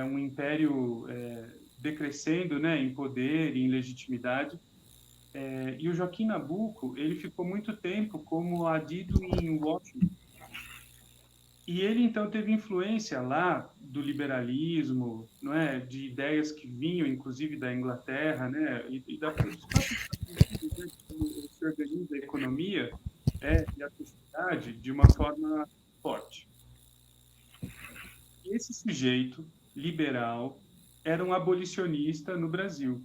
um império decrescendo, né, em poder e em legitimidade. E o Joaquim Nabuco ele ficou muito tempo como adido em Washington. E ele, então, teve influência lá do liberalismo, não é? De ideias que vinham, inclusive, da Inglaterra, né? E dos próprios Estados Unidos, né? Como se organiza a economia e a sociedade de uma forma forte. E esse sujeito liberal era um abolicionista no Brasil.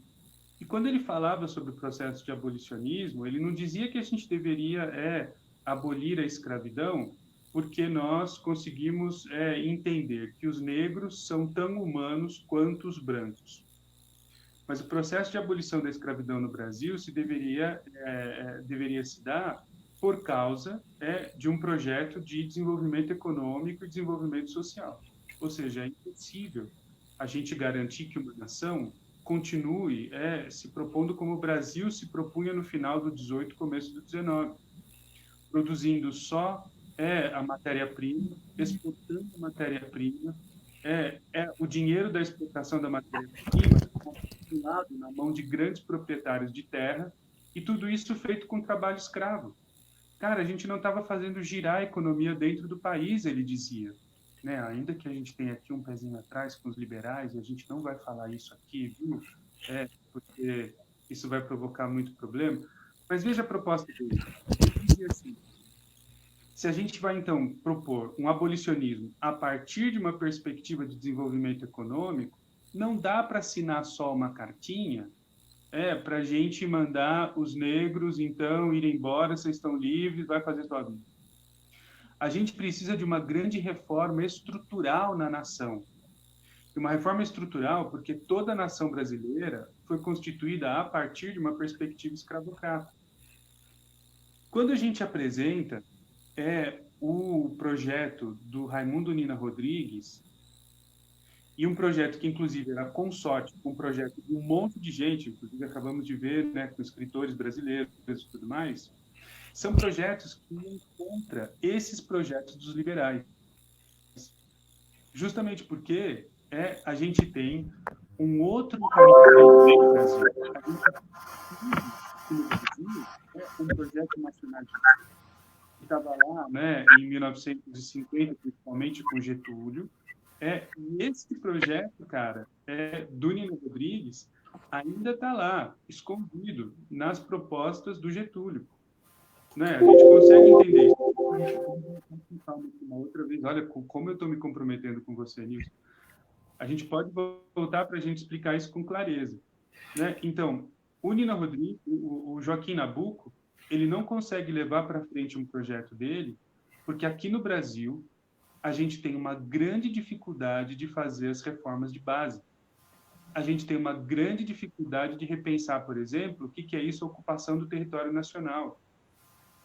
E quando ele falava sobre o processo de abolicionismo, ele não dizia que a gente deveria abolir a escravidão, porque nós conseguimos entender que os negros são tão humanos quanto os brancos. Mas o processo de abolição da escravidão no Brasil deveria se dar por causa de um projeto de desenvolvimento econômico e desenvolvimento social. Ou seja, é impossível a gente garantir que uma nação continue se propondo como o Brasil se propunha no final do 18, começo do 19, produzindo só a matéria-prima, exportando a matéria-prima, o dinheiro da exportação da matéria-prima acumulado na mão de grandes proprietários de terra, e tudo isso feito com trabalho escravo. Cara, a gente não estava fazendo girar a economia dentro do país, ele dizia. Né? Ainda que a gente tenha aqui um pezinho atrás com os liberais, e a gente não vai falar isso aqui, viu? Porque isso vai provocar muito problema. Mas veja a proposta dele. Ele dizia assim: se a gente vai, então, propor um abolicionismo a partir de uma perspectiva de desenvolvimento econômico, não dá para assinar só uma cartinha para a gente mandar os negros, então, irem embora, vocês estão livres, vai fazer sua vida. A gente precisa de uma grande reforma estrutural na nação. E uma reforma estrutural porque toda a nação brasileira foi constituída a partir de uma perspectiva escravocrata. Quando a gente apresenta o projeto do Raimundo Nina Rodrigues, e um projeto que, inclusive, era consorte com um projeto de um monte de gente, inclusive acabamos de ver, né, com escritores brasileiros e tudo mais, são projetos que iam contra esses projetos dos liberais. Justamente porque a gente tem um outro caminho no Brasil. A gente tem no Brasil um projeto nacionalista que estava lá, né, em 1950, principalmente com Getúlio. E esse projeto, cara, do Nino Rodrigues, ainda está lá, escondido nas propostas do Getúlio. Né? A gente consegue entender isso. Uma outra vez, olha como eu estou me comprometendo com você, Nilson. A gente pode voltar para a gente explicar isso com clareza. Né? Então, o Nino Rodrigues, o Joaquim Nabuco, ele não consegue levar para frente um projeto dele, porque aqui no Brasil a gente tem uma grande dificuldade de fazer as reformas de base. A gente tem uma grande dificuldade de repensar, por exemplo, o que é isso, a ocupação do território nacional.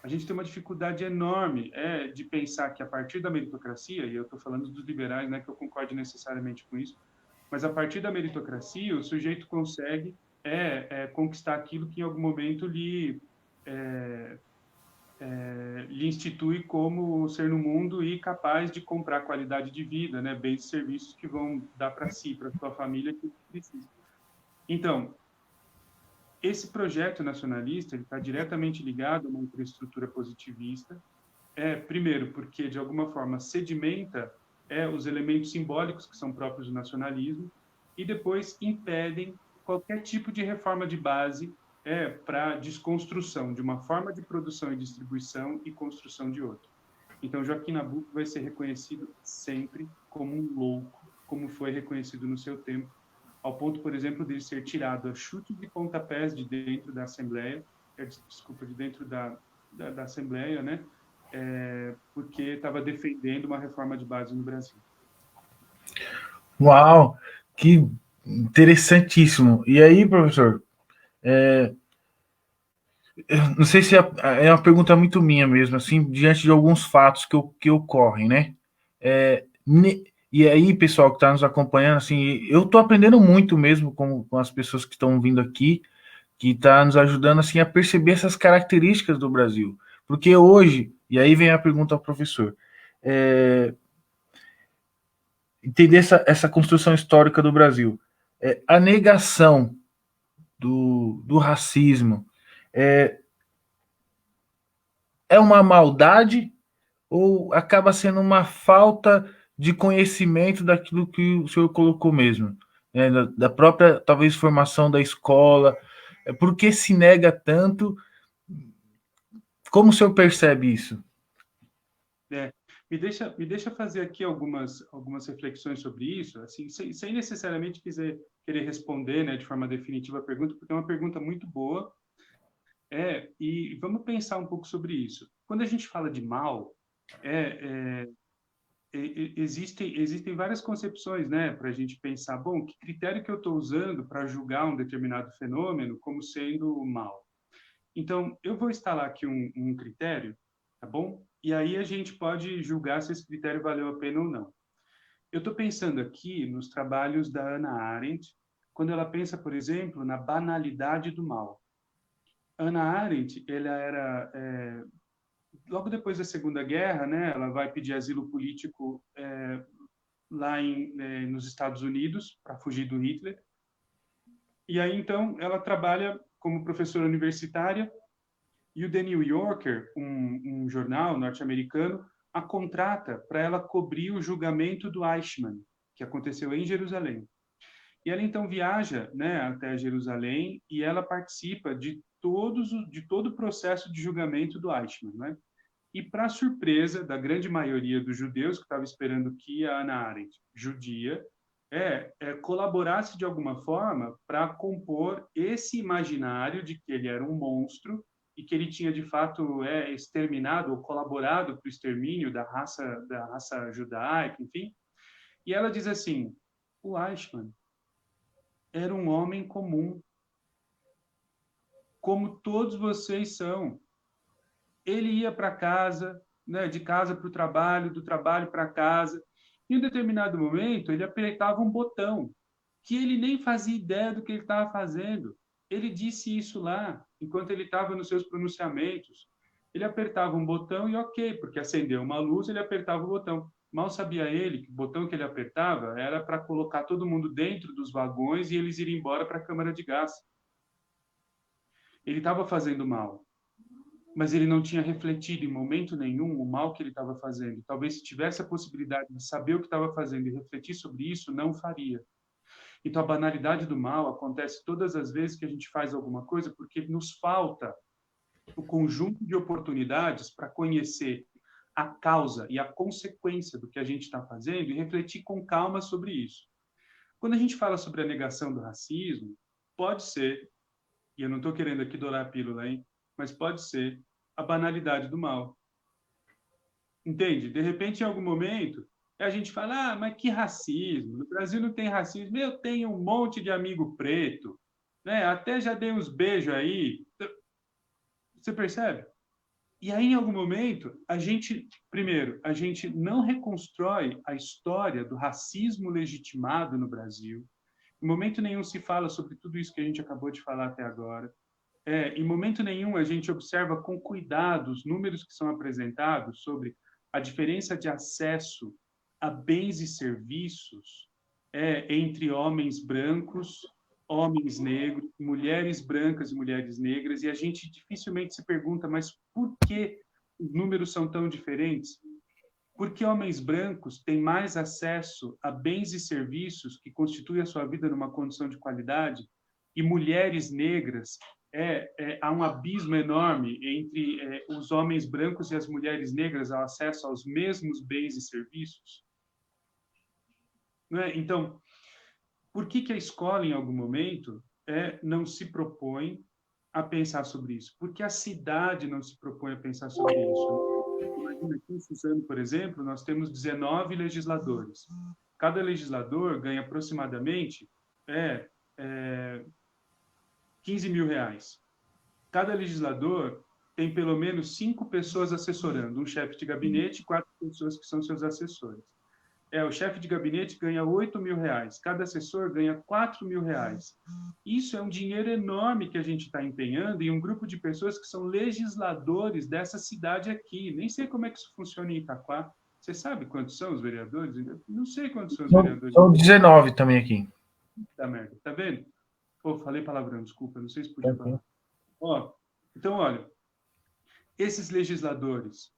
A gente tem uma dificuldade enorme de pensar que a partir da meritocracia, e eu estou falando dos liberais, né, que eu concordo necessariamente com isso, mas a partir da meritocracia o sujeito consegue conquistar aquilo que em algum momento lhe institui como ser no mundo e capaz de comprar qualidade de vida, né, bens e serviços que vão dar para si, para sua família que precisa. Então, esse projeto nacionalista está diretamente ligado a uma infraestrutura positivista. Primeiro, porque de alguma forma sedimenta os elementos simbólicos que são próprios do nacionalismo, e depois impedem qualquer tipo de reforma de base para desconstrução de uma forma de produção e distribuição e construção de outra. Então, Joaquim Nabuco vai ser reconhecido sempre como um louco, como foi reconhecido no seu tempo, ao ponto, por exemplo, de ser tirado a chute de pontapés de dentro da Assembleia, de dentro da Assembleia, né? Porque estava defendendo uma reforma de base no Brasil. Uau, que interessantíssimo. E aí, professor, não sei se é uma pergunta muito minha mesmo, assim, diante de alguns fatos que ocorrem, né? E aí, pessoal que está nos acompanhando, assim, eu estou aprendendo muito mesmo com as pessoas que estão vindo aqui, que está nos ajudando assim a perceber essas características do Brasil. Porque hoje, e aí vem a pergunta ao professor, entender essa construção histórica do Brasil. A negação do racismo é uma maldade ou acaba sendo uma falta de conhecimento daquilo que o senhor colocou mesmo, né? Da própria, talvez, formação da escola? Por que se nega tanto? Como o senhor percebe isso? Me deixa fazer aqui algumas reflexões sobre isso, assim, sem necessariamente querer responder, né, de forma definitiva a pergunta, porque é uma pergunta muito boa. E vamos pensar um pouco sobre isso. Quando a gente fala de mal, existem várias concepções, né, para a gente pensar, bom, que critério que eu estou usando para julgar um determinado fenômeno como sendo mal? Então, eu vou instalar aqui um critério, tá bom? E aí a gente pode julgar se esse critério valeu a pena ou não. Eu estou pensando aqui nos trabalhos da Hannah Arendt, quando ela pensa, por exemplo, na banalidade do mal. Hannah Arendt, ela era logo depois da Segunda Guerra, né, ela vai pedir asilo político lá nos Estados Unidos para fugir do Hitler. E aí então ela trabalha como professora universitária e o The New Yorker, um jornal norte-americano, a contrata para ela cobrir o julgamento do Eichmann, que aconteceu em Jerusalém. E ela então viaja, né, até Jerusalém e ela participa de todo o processo de julgamento do Eichmann, né? E para surpresa da grande maioria dos judeus que estava esperando que a Hannah Arendt, judia, colaborasse de alguma forma para compor esse imaginário de que ele era um monstro e que ele tinha de fato exterminado ou colaborado para o extermínio da raça judaica, enfim. E ela diz assim: o Eichmann era um homem comum, como todos vocês são. Ele ia para casa, né, de casa para o trabalho, do trabalho para casa. Em um determinado momento, ele apertava um botão que ele nem fazia ideia do que ele estava fazendo. Ele disse isso lá, enquanto ele estava nos seus pronunciamentos. Ele apertava um botão e ok, porque acendeu uma luz, ele apertava o botão. Mal sabia ele que o botão que ele apertava era para colocar todo mundo dentro dos vagões e eles irem embora para a câmara de gás. Ele estava fazendo mal, mas ele não tinha refletido em momento nenhum o mal que ele estava fazendo. Talvez se tivesse a possibilidade de saber o que estava fazendo e refletir sobre isso, não faria. Então, a banalidade do mal acontece todas as vezes que a gente faz alguma coisa porque nos falta o conjunto de oportunidades para conhecer a causa e a consequência do que a gente está fazendo e refletir com calma sobre isso. Quando a gente fala sobre a negação do racismo, pode ser, e eu não estou querendo aqui dourar a pílula, hein, mas pode ser a banalidade do mal. Entende? De repente, em algum momento, a gente fala, mas que racismo? No Brasil não tem racismo. Eu tenho um monte de amigo preto, né? Até já dei uns beijos aí. Você percebe? E aí, em algum momento, primeiro, a gente não reconstrói a história do racismo legitimado no Brasil. Em momento nenhum se fala sobre tudo isso que a gente acabou de falar até agora. Em momento nenhum a gente observa com cuidado os números que são apresentados sobre a diferença de acesso a bens e serviços entre homens brancos, homens negros, mulheres brancas e mulheres negras, e a gente dificilmente se pergunta, mas por que os números são tão diferentes? Por que homens brancos têm mais acesso a bens e serviços que constituem a sua vida numa condição de qualidade e mulheres negras há um abismo enorme entre os homens brancos e as mulheres negras ao acesso aos mesmos bens e serviços? Não é? Então, por que a escola, em algum momento, não se propõe a pensar sobre isso? Por que a cidade não se propõe a pensar sobre isso? Imagina, aqui em Suzano, por exemplo, nós temos 19 legisladores. Cada legislador ganha aproximadamente 15 mil reais. Cada legislador tem pelo menos 5 pessoas assessorando, um chefe de gabinete e 4 pessoas que são seus assessores. O chefe de gabinete ganha 8 mil reais, cada assessor ganha 4 mil reais. Isso é um dinheiro enorme que a gente está empenhando em um grupo de pessoas que são legisladores dessa cidade aqui. Nem sei como é que isso funciona em Itaquá. Você sabe quantos são os vereadores? Não sei quantos são os vereadores. São 19 também aqui. Tá merda, tá vendo? Pô, falei palavrão, desculpa, não sei se podia falar. Então, olha, esses legisladores,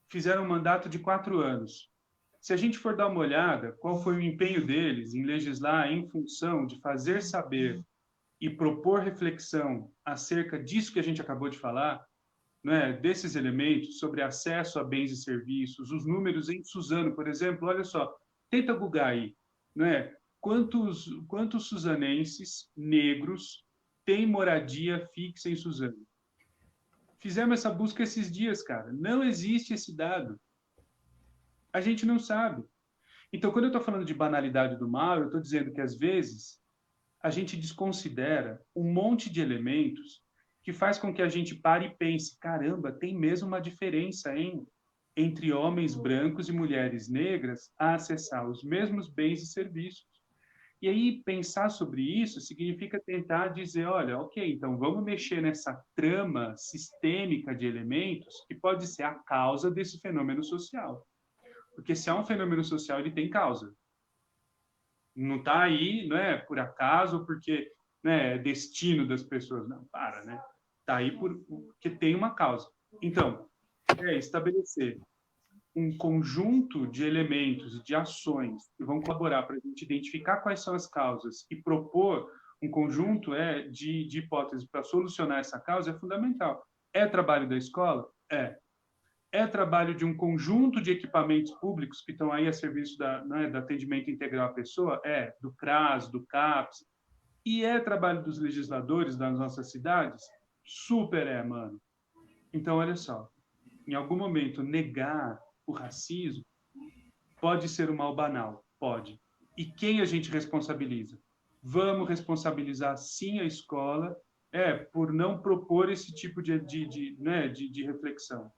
fizeram um mandato de 4 anos. Se a gente for dar uma olhada, qual foi o empenho deles em legislar em função de fazer saber e propor reflexão acerca disso que a gente acabou de falar, desses elementos sobre acesso a bens e serviços, os números em Suzano, por exemplo, olha só, tenta googar aí, quantos suzanenses negros têm moradia fixa em Suzano? Fizemos essa busca esses dias, cara. Não existe esse dado. A gente não sabe. Então, quando eu estou falando de banalidade do mal, eu estou dizendo que, às vezes, a gente desconsidera um monte de elementos que faz com que a gente pare e pense, caramba, tem mesmo uma diferença, entre homens brancos e mulheres negras a acessar os mesmos bens e serviços. E aí, pensar sobre isso significa tentar dizer, olha, ok, então vamos mexer nessa trama sistêmica de elementos que pode ser a causa desse fenômeno social. Porque se há um fenômeno social, ele tem causa. Não está aí, não é por acaso, porque, né, é destino das pessoas. Não, para, né? Está aí porque tem uma causa. Então, é estabelecer um conjunto de elementos e de ações que vão colaborar para a gente identificar quais são as causas e propor um conjunto de hipóteses para solucionar essa causa é fundamental. É trabalho da escola? É trabalho de um conjunto de equipamentos públicos que estão aí a serviço do atendimento integral à pessoa? Do CRAS, do CAPS. E é trabalho dos legisladores das nossas cidades? Super mano. Então, olha só, em algum momento, negar o racismo pode ser um mal banal, pode. E quem a gente responsabiliza? Vamos responsabilizar, sim, a escola por não propor esse tipo de reflexão.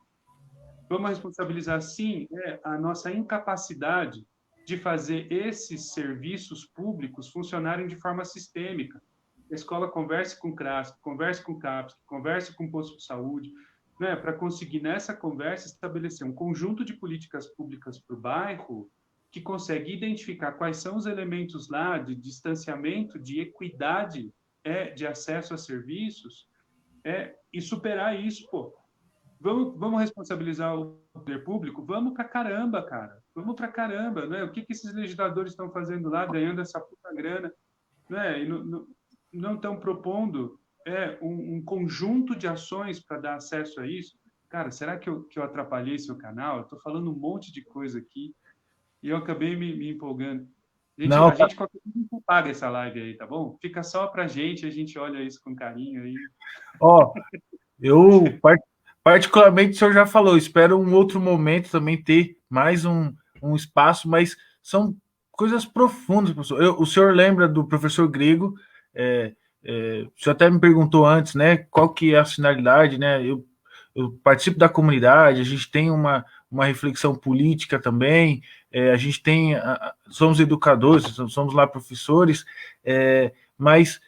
Vamos responsabilizar, sim, a nossa incapacidade de fazer esses serviços públicos funcionarem de forma sistêmica. A escola converse com o CRAS, converse com o CAPS, converse com o posto de saúde, para conseguir, nessa conversa, estabelecer um conjunto de políticas públicas para o bairro que consegue identificar quais são os elementos lá de distanciamento, de equidade de acesso a serviços, e superar isso, pô. Vamos responsabilizar o poder público? Vamos pra caramba, cara. Vamos pra caramba, né? O que esses legisladores estão fazendo lá, ganhando essa puta grana, né? E não estão propondo um conjunto de ações para dar acesso a isso. Cara, será que eu atrapalhei seu canal? Eu estou falando um monte de coisa aqui e eu acabei me empolgando. Não, A gente qualquer coisa paga essa live aí, tá bom? Fica só pra gente, a gente olha isso com carinho aí. ó, eu particularmente, o senhor já falou, espero um outro momento também ter mais um espaço, mas são coisas profundas, professor. O senhor lembra do professor grego? O senhor até me perguntou antes, né? Qual que é a finalidade, né? Eu participo da comunidade, a gente tem uma reflexão política também, a gente tem, somos educadores, somos lá professores, mas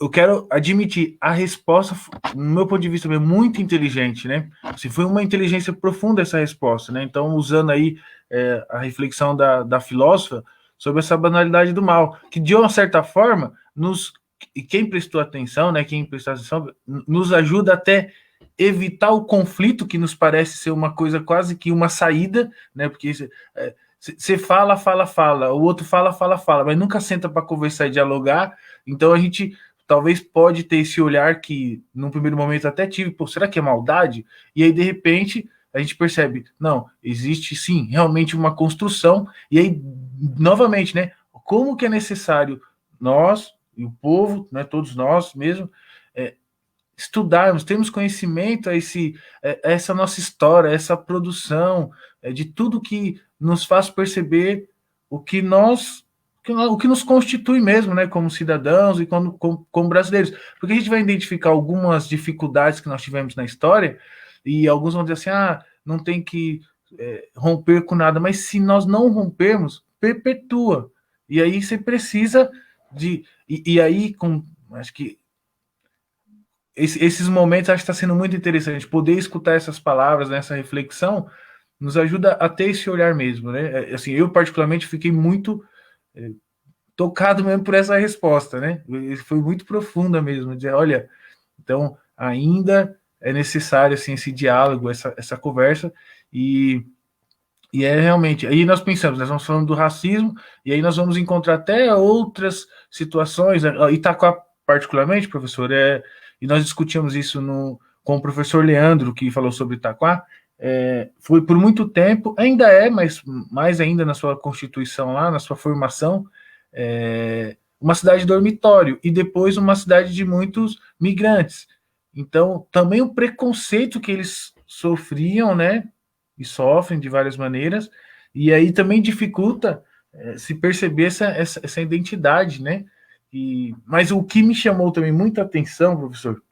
eu quero admitir, a resposta, no meu ponto de vista, é muito inteligente, né? Assim, foi uma inteligência profunda essa resposta, né? Então, usando aí a reflexão da filósofa sobre essa banalidade do mal, que de uma certa forma, e quem prestou atenção, né? Quem prestou atenção, nos ajuda até evitar o conflito, que nos parece ser uma coisa quase que uma saída, né? Porque você fala, o outro fala, mas nunca senta para conversar e dialogar. Então a gente talvez pode ter esse olhar que, num primeiro momento, até tive, pô, será que é maldade? E aí, de repente, a gente percebe, não, existe sim, realmente uma construção, e aí, novamente, né, como que é necessário nós, e o povo, né, todos nós mesmo, estudarmos, termos conhecimento a essa nossa história, essa produção, de tudo que nos faz perceber o que o que nos constitui mesmo, né, como cidadãos e como brasileiros. Porque a gente vai identificar algumas dificuldades que nós tivemos na história, e alguns vão dizer assim, não tem que romper com nada, mas se nós não rompermos, perpetua. E aí você precisa de... E aí, acho que esses momentos acho que está sendo muito interessante. Poder escutar essas palavras, nessa reflexão, nos ajuda a ter esse olhar mesmo, né? Assim, eu particularmente fiquei muito tocado mesmo por essa resposta, né? Foi muito profunda mesmo, dizer, olha, então ainda é necessário assim esse diálogo, essa conversa e é realmente, aí nós pensamos, nós vamos falando do racismo e aí nós vamos encontrar até outras situações, né? Itaquá particularmente, professor, e nós discutimos isso com o professor Leandro, que falou sobre Itaquá, foi por muito tempo, ainda mas mais ainda na sua constituição lá, na sua formação, uma cidade dormitório, e depois uma cidade de muitos migrantes. Então, também o preconceito que eles sofriam, né, e sofrem de várias maneiras, e aí também dificulta se perceber essa identidade, né, mas o que me chamou também muita atenção, professor,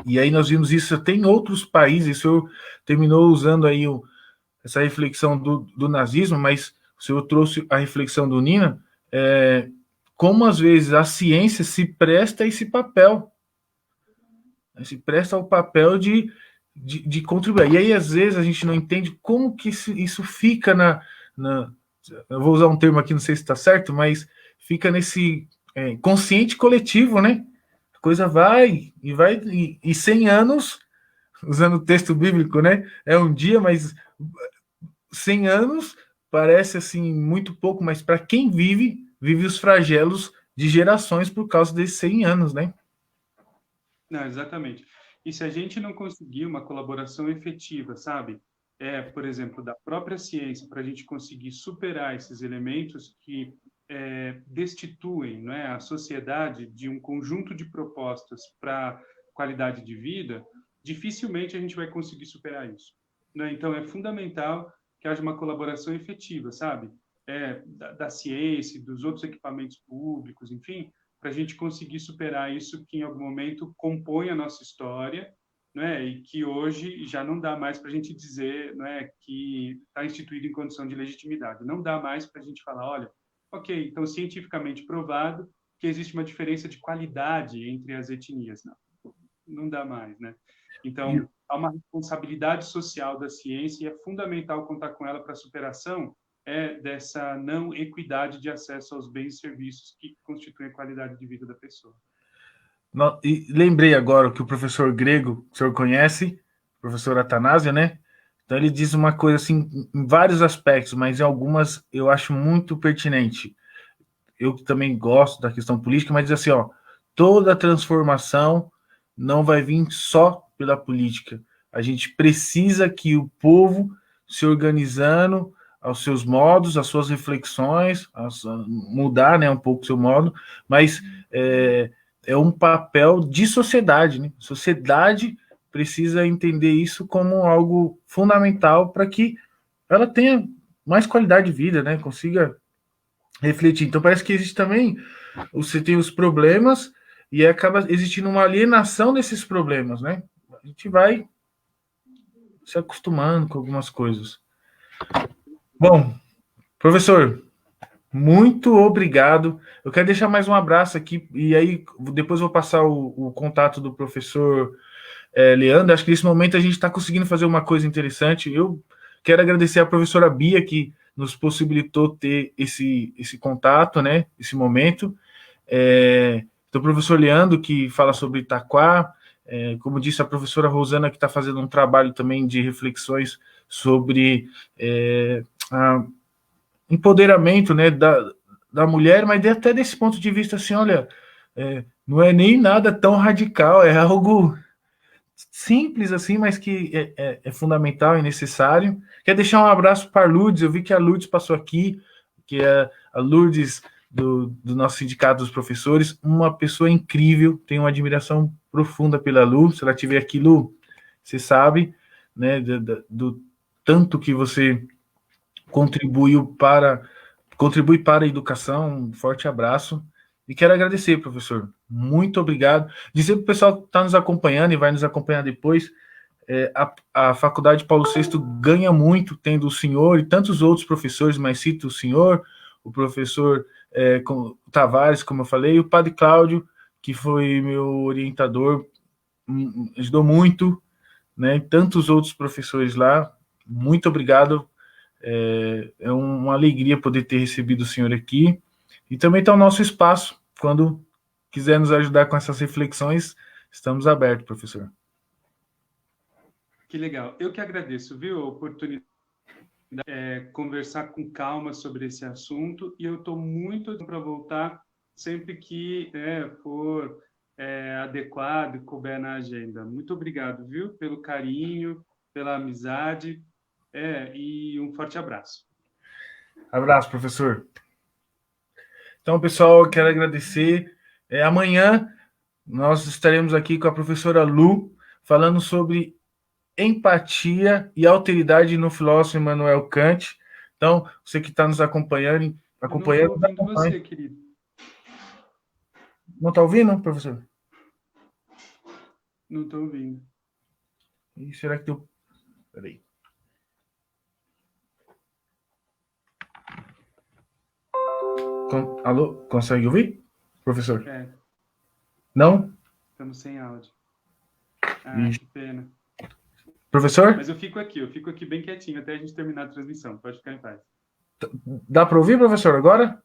e aí nós vimos isso até em outros países, o senhor terminou usando aí essa reflexão do nazismo, mas o senhor trouxe a reflexão do Nina, como às vezes a ciência se presta a esse papel, se presta ao papel de contribuir. E aí, às vezes, a gente não entende como que isso fica na. Eu vou usar um termo aqui, não sei se está certo, mas fica nesse consciente coletivo, né? A coisa e 100 anos, usando o texto bíblico, né? É um dia, mas 100 anos parece assim muito pouco, mas para quem vive os flagelos de gerações por causa desses 100 anos, né? Não, exatamente. E se a gente não conseguir uma colaboração efetiva, sabe? Por exemplo, da própria ciência, para a gente conseguir superar esses elementos que destituem, não é, a sociedade de um conjunto de propostas para qualidade de vida, dificilmente a gente vai conseguir superar isso. Né? Então, é fundamental que haja uma colaboração efetiva, sabe? Da ciência, dos outros equipamentos públicos, enfim, para a gente conseguir superar isso que em algum momento compõe a nossa história, né? E que hoje já não dá mais para a gente dizer, né, que está instituído em condição de legitimidade. Não dá mais para a gente falar, olha, ok, então cientificamente provado que existe uma diferença de qualidade entre as etnias. Não dá mais, né? E, Então, há uma responsabilidade social da ciência e é fundamental contar com ela para a superação dessa não equidade de acesso aos bens e serviços que constituem a qualidade de vida da pessoa. e lembrei agora que o professor grego, que o senhor conhece, o professor Atanásio, né? Então ele diz uma coisa assim, em vários aspectos, mas em algumas eu acho muito pertinente. Eu também gosto da questão política, mas diz assim, ó, toda transformação não vai vir só pela política. A gente precisa que o povo se organizando aos seus modos, às suas reflexões, mudar, né, um pouco o seu modo, mas é, é um papel de sociedade, né? Sociedade precisa entender isso como algo fundamental para que ela tenha mais qualidade de vida, né? Consiga refletir. Então parece que existe também, você tem os problemas e acaba existindo uma alienação desses problemas, né? A gente vai se acostumando com algumas coisas. Bom, professor, muito obrigado. Eu quero deixar mais um abraço aqui e aí depois eu vou passar o contato do professor Leandro. Acho que nesse momento a gente está conseguindo fazer uma coisa interessante. Eu quero agradecer a professora Bia que nos possibilitou ter esse contato, né? Esse momento. Então, o professor Leandro, que fala sobre Itaquá, como disse a professora Rosana, que está fazendo um trabalho também de reflexões sobre empoderamento, né, da mulher, mas até desse ponto de vista, assim, olha, não é nem nada tão radical, é algo simples assim, mas que é fundamental e necessário. Quer deixar um abraço para a Lourdes, eu vi que a Lourdes passou aqui, que é a Lourdes do nosso sindicato dos professores, uma pessoa incrível, tenho uma admiração profunda pela Lu, se ela estiver aqui, Lu, você sabe, né, do tanto que você contribui para a educação, um forte abraço. E quero agradecer, professor. Muito obrigado. Dizer para o pessoal que está nos acompanhando e vai nos acompanhar depois, a Faculdade Paulo VI ganha muito tendo o senhor e tantos outros professores, mas cito o senhor, o professor Tavares, como eu falei, e o padre Cláudio, que foi meu orientador, ajudou muito, né? E tantos outros professores lá. Muito obrigado. É uma alegria poder ter recebido o senhor aqui. E também está o nosso espaço. Quando quiser nos ajudar com essas reflexões, estamos abertos, professor. Que legal. Eu que agradeço, viu, a oportunidade conversar com calma sobre esse assunto e eu estou muito para voltar sempre que for adequado e couber na agenda. Muito obrigado, viu, pelo carinho, pela amizade e um forte abraço. Abraço, professor. Então, pessoal, eu quero agradecer. Amanhã nós estaremos aqui com a professora Lu falando sobre empatia e alteridade no filósofo Immanuel Kant. Então, você que está nos acompanhando, Eu não estou ouvindo acompanhe. você, querido. Não está ouvindo, professor? Não estou ouvindo. E será que deu? Peraí. Alô, consegue ouvir, professor? É, Não? estamos sem áudio. Ah, Ixi. que pena. Professor? Mas eu fico aqui bem quietinho até a gente terminar a transmissão. Pode ficar em paz. Dá para ouvir, professor, agora?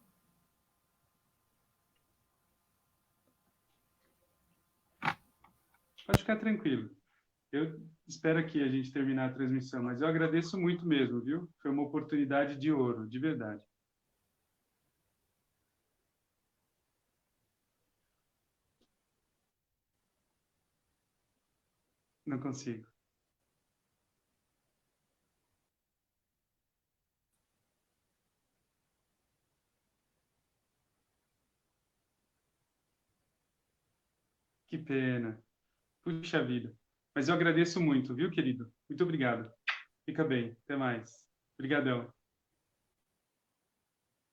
Pode ficar tranquilo. Eu espero aqui a gente terminar a transmissão, mas eu agradeço muito mesmo, viu? Foi uma oportunidade de ouro, de verdade. Não consigo. Que pena. Puxa vida. Mas eu agradeço muito, viu, querido? Muito obrigado. Fica bem. Até mais. Obrigadão.